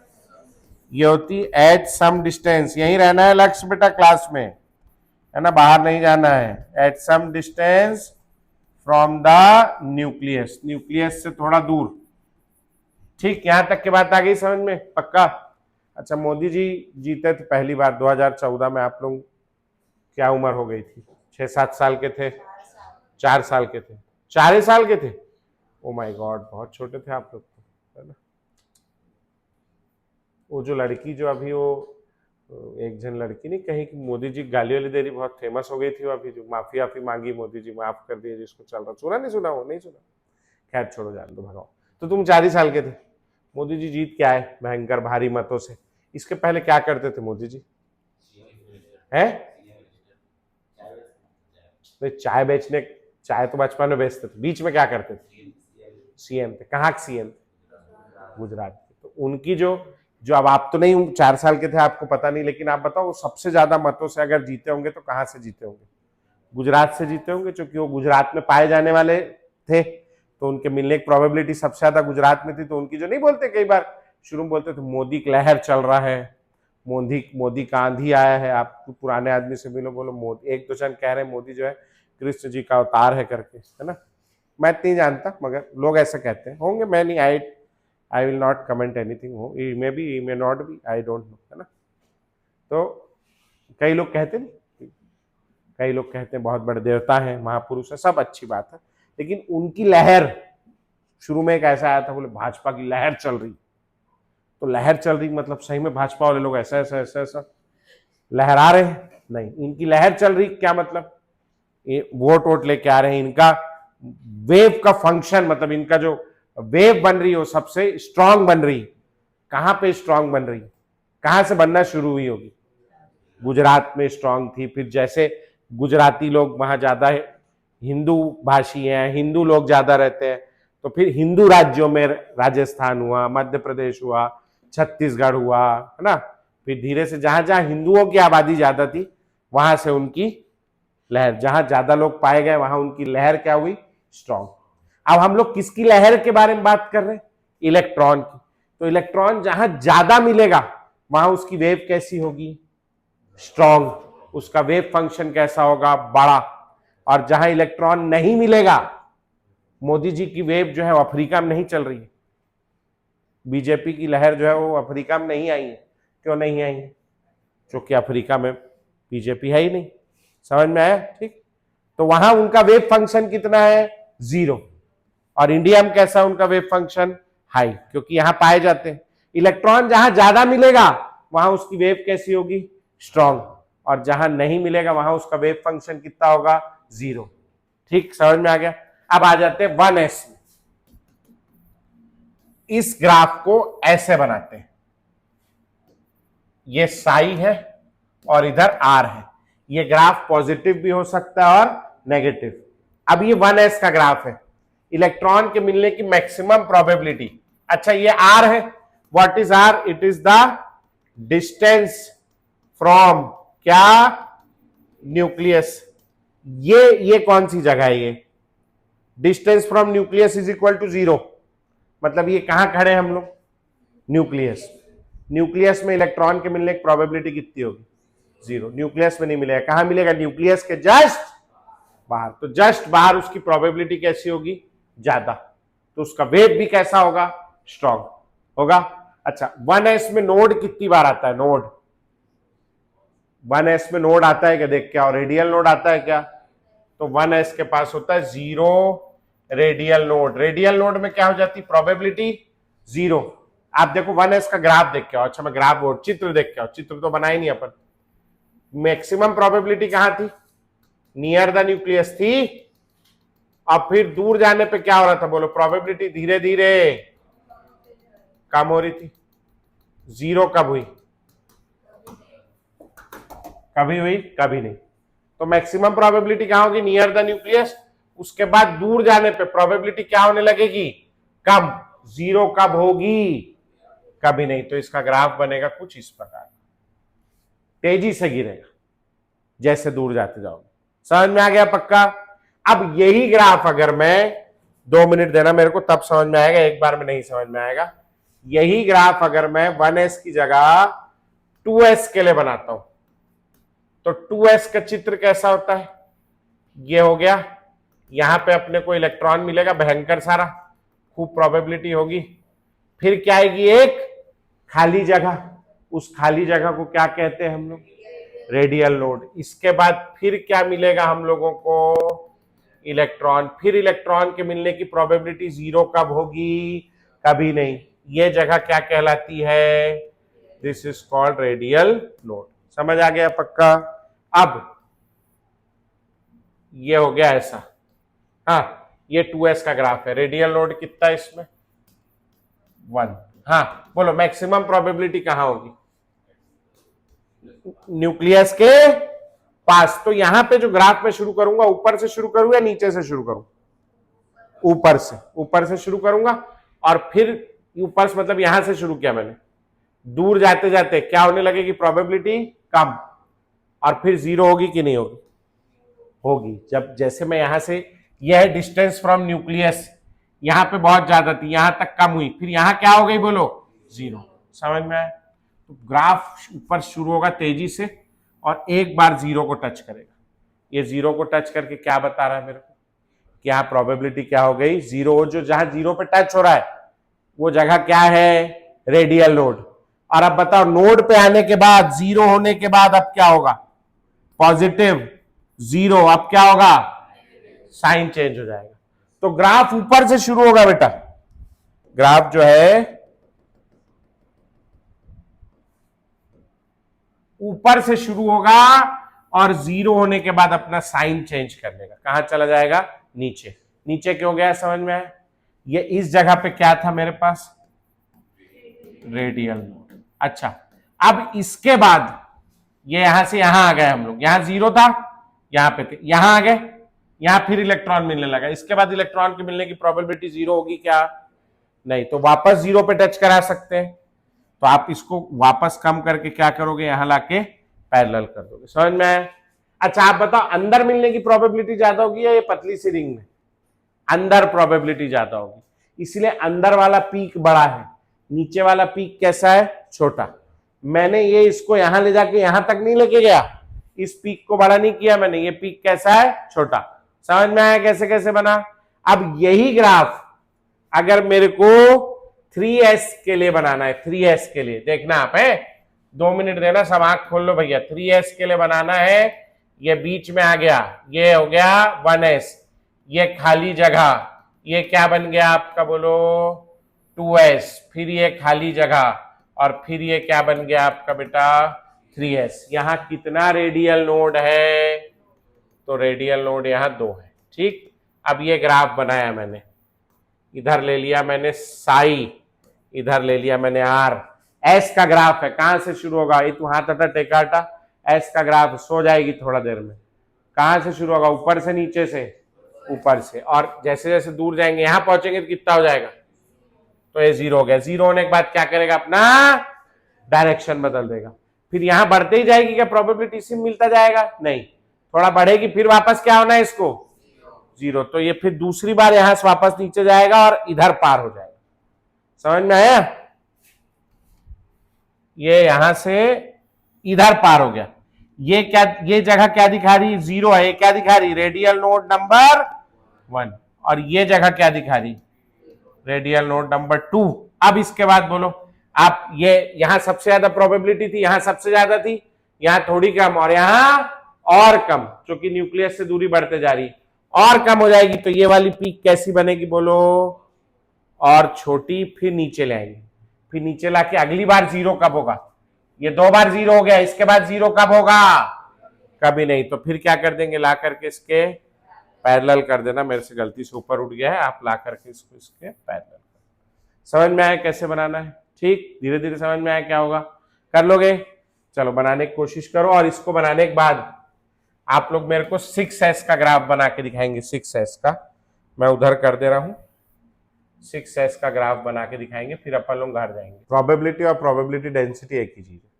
Speaker 1: ये होती एट सम डिस्टेंस, यहीं रहना है लक्ष्य बेटा क्लास में, है ना, बाहर नहीं जाना है। At some distance from the nucleus, nucleus से थोड़ा दूर। ठीक, यहां तक की बात आ गई समझ में? पक्का? अच्छा, मोदी जी जीते थे पहली बार 2014 में, आप लोग क्या उम्र हो गई थी? 6-7 साल के थे? 4 साल के थे? 4 साल के थे? ओ माय गॉड, बहुत छोटे थे आप लोग तो, है ना। वो जो लड़की जो अभी वो एक जन लड़की नहीं कहीं कि मोदी जी गाली वाली दे रही, बहुत फेमस हो गई थी वो अभी, जो माफी आफी मांगी, मोदी जी माफ कर दिए जिसको, चल रहा, सुना नहीं सुना? वो नहीं सुना? खैर छोड़ो, जान दो, भगाओ। तो तुम 4 ही साल के थे, मोदी जी जीत के आए भयंकर भारी मतों से। इसके पहले क्या करते थे मोदी जी? हैं? चाय बेचने, चाय तो बचपन में बेचते थे, बीच में क्या करते थे? सीएम थे। कहाँ के सीएम? गुजरात के। तो उनकी जो जो अब आप तो नहीं 4 साल के थे, आपको पता नहीं, लेकिन आप बताओ वो सबसे ज्यादा मतों से अगर जीते होंगे तो कहां से जीते होंगे? गुजरात से जीते होंगे, क्योंकि वो गुजरात में पाए जाने वाले थे, तो उनके मिलने की प्रोबेबिलिटी सबसे ज्यादा गुजरात में थी। तो उनकी जो नहीं बोलते कई बार शुरू में बोलते थे मोदी की लहर चल रहा है, मोदी मोदी का आंधी आया है, आप पुराने आदमी से मिलो, बोलो मोदी, एक दो जन कह रहे हैं मोदी जो है कृष्ण जी का अवतार है करके, है ना। मैं नहीं जानता, मगर लोग ऐसा कहते हैं, होंगे, मैं नहीं, I will not comment anything, हो may be, may not be, I don't know, है ना। तो कई लोग कहते नहीं, कई लोग कहते हैं बहुत बड़े देवता हैं, महापुरुष है, सब अच्छी बात है, लेकिन उनकी लहर शुरू में एक ऐसा आया था, बोले भाजपा की लहर चल रही, तो लहर चल रही मतलब सही में भाजपा वाले लोग ऐसा ऐसा ऐसा ऐसा लहरा रहे हैं? नहीं, इनकी लहर चल रही क्या मतलब? वोट वोट लेके आ रहे हैं, इनका वेव का फंक्शन, मतलब इनका जो वेव बन रही है वो सबसे स्ट्रांग बन रही। कहां पे स्ट्रांग बन रही? कहां से बनना शुरू हुई होगी? गुजरात में स्ट्रांग थी, फिर जैसे गुजराती लोग वहां ज्यादा हिंदू भाषी हैं, हिंदू लोग ज्यादा रहते हैं, तो फिर हिंदू राज्यों में राजस्थान हुआ, मध्य प्रदेश हुआ, छत्तीसगढ़ हुआ, है ना। फिर धीरे से जहां जहां हिंदुओं की आबादी ज्यादा थी वहां से उनकी लहर, जहां ज्यादा लोग पाए गए वहां उनकी लहर क्या हुई? स्ट्रांग। अब हम लोग किसकी लहर के बारे में बात कर रहे हैं? इलेक्ट्रॉन की। तो इलेक्ट्रॉन जहां ज्यादा मिलेगा वहां उसकी वेव कैसी होगी? स्ट्रांग। उसका वेव फंक्शन कैसा होगा? बड़ा। और जहां इलेक्ट्रॉन नहीं मिलेगा, मोदी जी की वेव जो है वो अफ्रीका में नहीं चल रही है, बीजेपी की लहर जो है वो अफ्रीका में नहीं आई है। क्यों नहीं आई है? क्योंकि अफ्रीका में बीजेपी है ही नहीं। समझ में आया? ठीक। तो वहां उनका वेव फंक्शन कितना है? 0। और इंडिया में कैसा उनका वेव फंक्शन? हाई, क्योंकि यहां पाए जाते हैं। इलेक्ट्रॉन जहां ज्यादा मिलेगा वहां उसकी वेव कैसी होगी? स्ट्रांग। और जहां नहीं मिलेगा वहां उसका वेव फंक्शन कितना होगा? 0। ठीक, समझ में आ गया। अब आ जाते हैं 1s में। इस ग्राफ को ऐसे बनाते हैं, ये साई है और इधर आर है। ये ग्राफ पॉजिटिव भी हो सकता है और नेगेटिव। अब ये 1s का ग्राफ है, इलेक्ट्रॉन के मिलने की मैक्सिमम प्रोबेबिलिटी। अच्छा, ये आर है, what is r? It is the distance from क्या? न्यूक्लियस। ये कौन सी जगह है? ये distance from nucleus is equal to 0। मतलब ये कहां खड़े हैं हम लोग? न्यूक्लियस। न्यूक्लियस में इलेक्ट्रॉन के मिलने की प्रोबेबिलिटी कितनी होगी? 0। न्यूक्लियस में नहीं मिलेगा, कहां मिलेगा? न्यूक्लियस के जस्ट बाहर। तो जस्ट बाहर उसकी प्रोबेबिलिटी कैसी होगी? ज्यादा। तो उसका वेव भी कैसा होगा? स्ट्रॉन्ग होगा। अच्छा, 1s में नोड कितनी बार आता है? नोड 1s में नोड आता है क्या? देख क्या, और रेडियल नोड आता है क्या? तो 1s के पास होता है 0 रेडियल नोड। रेडियल नोड में क्या हो जाती? प्रोबेबिलिटी 0। आप देखो 1s का ग्राफ देख के आओ। अच्छा, मैं ग्राफ बोर्ड चित्र देख के आओ, चित्र तो बनाए नहीं अपन। मैक्सिमम प्रोबेबिलिटी कहां थी? नियर द न्यूक्लियस थी। अब फिर दूर जाने पे क्या हो रहा था? बोलो, प्रोबेबिलिटी धीरे धीरे कम हो रही थी। 0 कब हुई? कभी हुई? कभी नहीं। तो मैक्सिमम प्रोबेबिलिटी कहां होगी? Near the nucleus. उसके बाद दूर जाने पे प्रोबेबिलिटी क्या होने लगेगी? कम। 0 कब होगी? कभी नहीं। तो इसका ग्राफ बनेगा कुछ इस प्रकार, तेजी से गिरेगा जैसे दूर जाते जाओगे। समझ में आ गया? पक्का। अब यही ग्राफ अगर मैं 2 मिनट देना मेरे को, तब समझ में आएगा, एक बार में नहीं समझ में आएगा। यही ग्राफ अगर मैं 1s की जगह 2s के लिए बनाता हूं तो 2s का चित्र कैसा होता है? ये हो गया, यहां पे अपने को इलेक्ट्रॉन मिलेगा भयंकर सारा, खूब प्रोबेबिलिटी होगी। फिर क्या आएगी? एक खाली जगह, उस खाली जगह को क्या कहते हैं हम लोग? Radial node. इसके बाद फिर क्या मिलेगा हम लोगों को? इलेक्ट्रॉन। फिर इलेक्ट्रॉन के मिलने की प्रोबेबिलिटी जीरो कब होगी? कभी नहीं। ये जगह क्या कहलाती है? This is called radial node. समझ आ गया पक्का? अब ये हो गया ऐसा। हाँ, ये 2s का ग्राफ है। रेडियल नोड कितना है इसमें? 1। हाँ बोलो, मैक्सिमम प्रोबेबिलिटी कहां होगी? न्यूक्लियस के पास। तो यहां पे जो ग्राफ में शुरू करूंगा, ऊपर से शुरू करूं या नीचे से शुरू करूं? ऊपर से। ऊपर से शुरू करूंगा और फिर ऊपर से मतलब यहां से शुरू किया मैंने, दूर जाते जाते क्या होने लगेगी? प्रोबेबिलिटी कम, और फिर जीरो होगी कि नहीं होगी? होगी। जब जैसे मैं यहां से, यह है डिस्टेंस फ्रॉम न्यूक्लियस, यहां पे बहुत ज्यादा थी, यहां तक कम हुई, फिर यहां क्या हो गई बोलो? जीरो। समझ में आया? तो ग्राफ ऊपर शुरू होगा तेजी से और एक बार जीरो को टच करेगा। ये जीरो को टच करके क्या बता रहा है मेरे को? क्या प्रोबेबिलिटी क्या हो गई? जीरो। जो जहां जीरो पे टच हो रहा है वो जगह क्या है? Radial node. और अब बताओ, नोड पे आने के बाद, जीरो होने के बाद अब क्या होगा? पॉजिटिव। जीरो, अब क्या होगा? साइन चेंज हो जाएगा। तो ग्राफ ऊपर से शुरू होगा बेटा। ग्राफ जो है ऊपर से शुरू होगा और जीरो होने के बाद अपना साइन चेंज कर लेगा। कहां चला जाएगा? नीचे। नीचे क्यों गया? समझ में आया? ये इस जगह पे क्या था मेरे पास? Radial node. अच्छा, अब इसके बाद ये यहां से यहां आ गए हम लोग। यहां जीरो था, यहां पे थे, यहां आ गए, यहां फिर इलेक्ट्रॉन मिलने लगा। इसके बाद इलेक्ट्रॉन के मिलने की प्रोबेबिलिटी जीरो होगी क्या? नहीं। तो वापस जीरो पे टच करा सकते हैं। तो आप इसको वापस कम करके क्या करोगे? यहां लाके पैरेलल कर दोगे। समझ में आया? अच्छा, आप बताओ, अंदर मिलने की प्रोबेबिलिटी ज्यादा होगी या ये पतली सी रिंग में? अंदर प्रोबेबिलिटी ज्यादा होगी, इसलिए अंदर वाला पीक बड़ा है, नीचे वाला पीक कैसा है? छोटा। मैंने ये इसको यहां ले जाके यहां तक नहीं लेके गया, इस पीक को बड़ा नहीं किया मैंने, ये पीक कैसा है? छोटा। समझ में आया कैसे कैसे बना? अब यही ग्राफ अगर मेरे को 3s के लिए बनाना है, 3s के लिए देखना आप है, 2 मिनट देना, सब आंख खोल लो भैया। 3s के लिए बनाना है, ये बीच में आ गया, ये हो गया 1s, ये खाली जगह, ये क्या बन गया आपका बोलो? 2s, फिर ये खाली जगह, और फिर ये क्या बन गया आपका बेटा? 3s। यहां कितना रेडियल नोड है? तो रेडियल नोड यहां 2 है। ठीक। अब ये ग्राफ बनाया मैंने, इधर ले लिया मैंने साई, इधर ले लिया मैंने आर। एस का ग्राफ है, कहां से शुरू होगा? ये तू हाथ हटा, टेकाटा। एस का ग्राफ सो जाएगी थोड़ा देर में। कहां से शुरू होगा? ऊपर से, नीचे से? ऊपर से। और जैसे जैसे दूर जाएंगे, यहां पहुंचेंगे तो कितना हो जाएगा? तो ये जीरो हो गया। जीरो होने के बाद क्या करेगा? अपना डायरेक्शन बदल देगा। फिर यहां बढ़ते ही जाएगी क्या? प्रोबेबिलिटी से मिलता जाएगा? नहीं, थोड़ा बढ़ेगी, फिर वापस क्या होना है इसको? जीरो। तो ये फिर दूसरी बार यहां से वापस नीचे जाएगा और इधर पार हो जाएगा। समझ में आया? ये यहां से इधर पार हो गया। ये क्या, ये जगह क्या दिखा रही? जीरो है। ये क्या दिखा रही? Radial node number 1। और ये जगह क्या दिखा रही? Radial node number 2। अब इसके बाद बोलो आप, ये यहां सबसे ज्यादा प्रोबेबिलिटी थी, यहां सबसे ज्यादा थी, यहां थोड़ी कम, और यहां और कम, क्योंकि न्यूक्लियस से दूरी बढ़ते जा रही, और कम हो जाएगी। तो ये वाली पीक कैसी बनेगी बोलो? और छोटी। फिर नीचे लाएंगे, फिर नीचे लाके अगली बार जीरो कब होगा? ये 2 बार जीरो हो गया, इसके बाद जीरो कब होगा? कभी नहीं। तो फिर क्या कर देंगे? ला करके इसके पैरेलल कर देना। मेरे से गलती से ऊपर उठ गया है, आप ला करके इसको इसके पैरेलल। समझ में आया कैसे बनाना है? ठीक, धीरे धीरे समझ में आया क्या होगा? कर लोगे? चलो बनाने की कोशिश करो। और इसको बनाने के बाद आप लोग मेरे को 6s का ग्राफ बना के दिखाएंगे। 6s का मैं उधर कर दे रहा हूं, 6s का ग्राफ बना के दिखाएंगे, फिर अपन लोग घर जाएंगे। प्रोबेबिलिटी और प्रोबेबिलिटी डेंसिटी एक ही चीज है।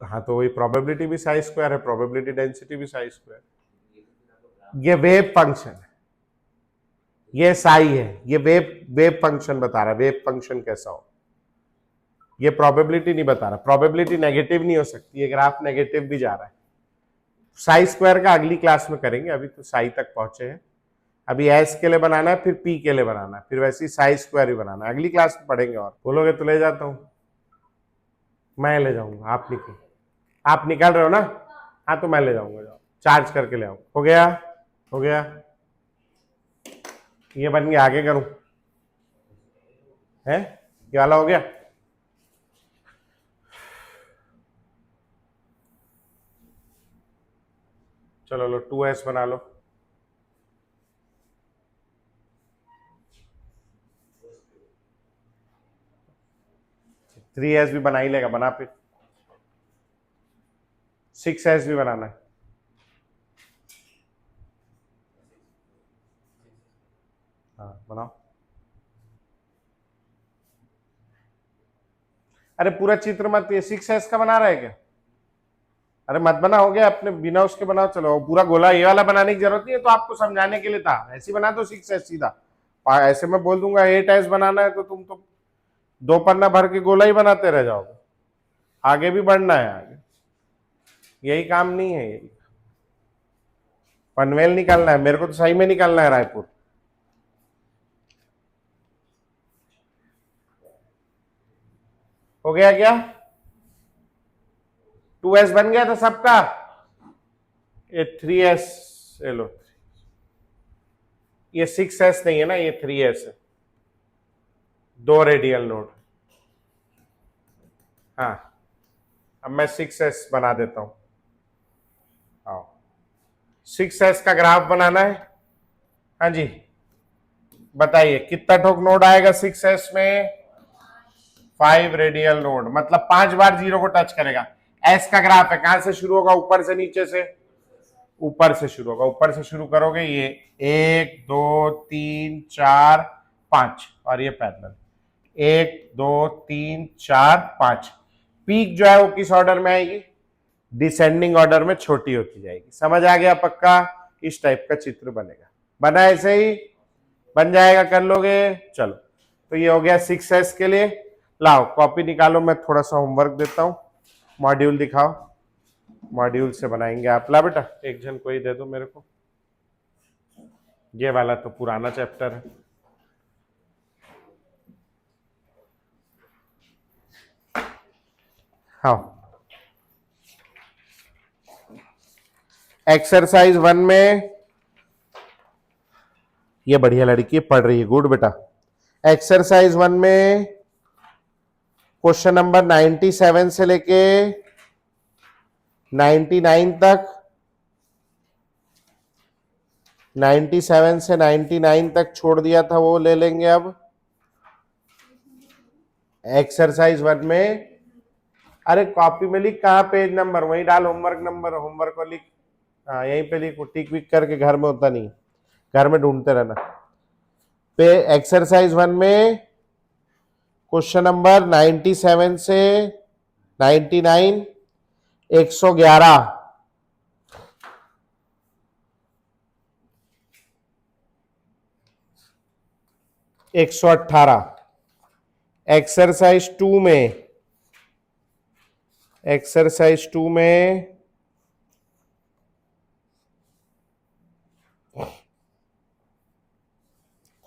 Speaker 1: हाँ, तो वही प्रोबेबिलिटी भी साई स्क्वायर है, प्रोबेबिलिटी डेंसिटी भी साई स्क्वायर। ये वेव फंक्शन है, ये साई है, ये वेव वेव फंक्शन बता रहा है, वेव फंक्शन कैसा हो। ये प्रोबेबिलिटी नहीं बता रहा, प्रोबेबिलिटी नेगेटिव नहीं हो सकती, ये ग्राफ नेगेटिव भी जा रहा है। साई स्क्वायर का अगली क्लास में करेंगे, अभी तो साई तक पहुंचे हैं। अभी एस के लिए बनाना है, फिर पी के लिए बनाना है, फिर वैसे ही साई स्क्वायर भी बनाना है, अगली क्लास में पढ़ेंगे। और बोलोगे तो ले जाता हूं, मैं ले जाऊंगा, आप निकाल रहे हो ना, हाँ तो मैं ले जाऊंगा, जाओ चार्ज करके ले आओ। हो गया, हो गया, ये बन गया, आगे करूं है, ये वाला हो गया। चलो लो 2s बना लो। थ्री एस भी बना ही लेगा, बना फिर 6s भी बनाना है। हाँ बनाओ। अरे पूरा चित्र मत, ये 6s का बना रहा है क्या? अरे मत बना, हो गया अपने, बिना उसके बनाओ। चलो पूरा गोला ये वाला बनाने की जरूरत नहीं है, तो आपको समझाने के लिए था, ऐसे बना दो 6s सीधा। ऐसे मैं बोल दूंगा 8s बनाना है, तो तुम तो 2 पन्ना भर के गोला ही बनाते रह जाओगे, आगे भी बढ़ना है आगे, यही काम नहीं है, यही पनवेल निकालना है, मेरे को तो सही में निकालना है रायपुर। हो गया क्या? 2s बन गया था सबका, ये 3s ले लो, ये 6s नहीं है ना, ये 3s है, 2 रेडियल नोड। हाँ अब मैं 6s बना देता हूं। आओ 6s का ग्राफ बनाना है। हाँ जी बताइए कितना ठोक नोड आएगा 6s में? 5 रेडियल नोड, मतलब 5 बार 0 को टच करेगा। s का ग्राफ है, कहां से शुरू होगा? ऊपर से नीचे से? ऊपर से शुरू होगा, ऊपर से शुरू करोगे, ये 1 2 3 4 5, और ये पैरेलल 1 2 3 4 5। पीक जो है वो किस ऑर्डर में आएगी? डिसेंडिंग ऑर्डर में छोटी होती जाएगी। समझ आ गया पक्का? इस टाइप का चित्र बनेगा, बना ऐसे ही बन जाएगा, कर लोगे। चलो तो ये हो गया 6s के लिए। लाओ कॉपी निकालो, मैं थोड़ा सा होमवर्क देता हूं, मॉड्यूल दिखाओ, मॉड्यूल से बनाएंगे आप। ला बेटा एक जन कोई दे दो मेरे को, ये वाला तो पुराना चैप्टर है। हाँ एक्सरसाइज 1 में, ये बढ़िया लड़की पढ़ रही है, गुड बेटा। एक्सरसाइज 1 में क्वेश्चन नंबर 97 से लेके 99 तक, 97 से 99 तक छोड़ दिया था, वो ले लेंगे अब एक्सरसाइज 1 में। अरे कॉपी में लिख, कहाँ पेज नंबर, वहीं डाल होमवर्क नंबर, होमवर्क को लिख, हाँ यहीं पे लिख, टिक विक करके घर में होता नहीं, घर में ढूंढते रहना। पे एक्सरसाइज 1 में क्वेश्चन नंबर 97 से 99, 111, 118। एक्सरसाइज 2 में, एक्सरसाइज 2 में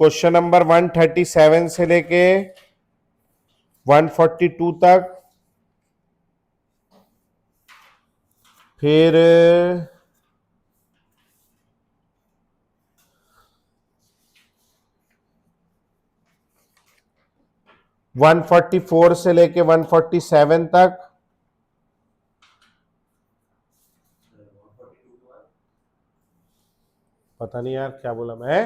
Speaker 1: क्वेश्चन नंबर 137 से लेके 142 तक, फिर 144 से लेके 147 तक, पता नहीं यार क्या बोला मैं,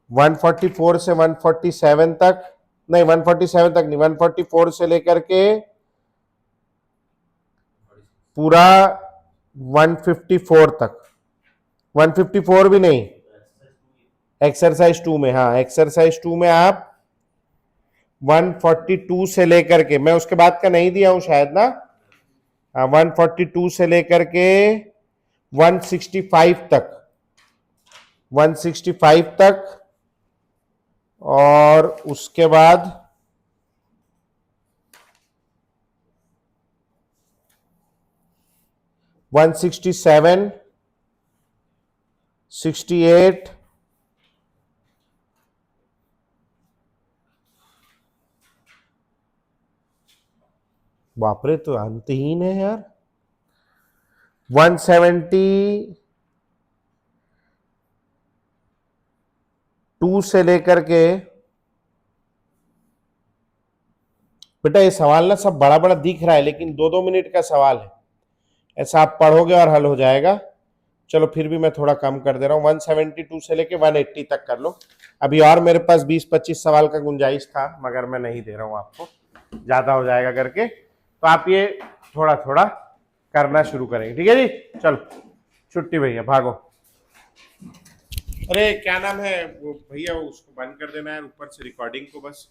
Speaker 1: 144 से 147 तक, नहीं 147 तक नहीं, 144 से लेकर के पूरा 154 तक, 154 भी नहीं, एक्सरसाइज 2 में, हाँ एक्सरसाइज 2 में आप 142 से लेकर के, मैं उसके बाद का नहीं दिया हूं शायद ना, हाँ 142 से लेकर के 165 तक, 165 तक, और उसके बाद 167, 68, बापरे तो अंतहीन है यार। 172 से लेकर के, बेटा ये सवाल ना सब बड़ा बड़ा दिख रहा है, लेकिन 2-2 मिनट का सवाल है, ऐसा आप पढ़ोगे और हल हो जाएगा। चलो फिर भी मैं थोड़ा कम कर दे रहा हूँ, 172 से लेके 180 तक कर लो। अभी और मेरे पास 20-25 सवाल का गुंजाइश था, मगर मैं नहीं दे रहा हूँ आपको, ज्यादा हो जाएगा करके। तो आप ये थोड़ा थोड़ा करना शुरू करेंगे, ठीक है जी। चलो छुट्टी भैया, भागो। अरे क्या नाम है वो भैया, उसको बंद कर देना है ऊपर से रिकॉर्डिंग को बस।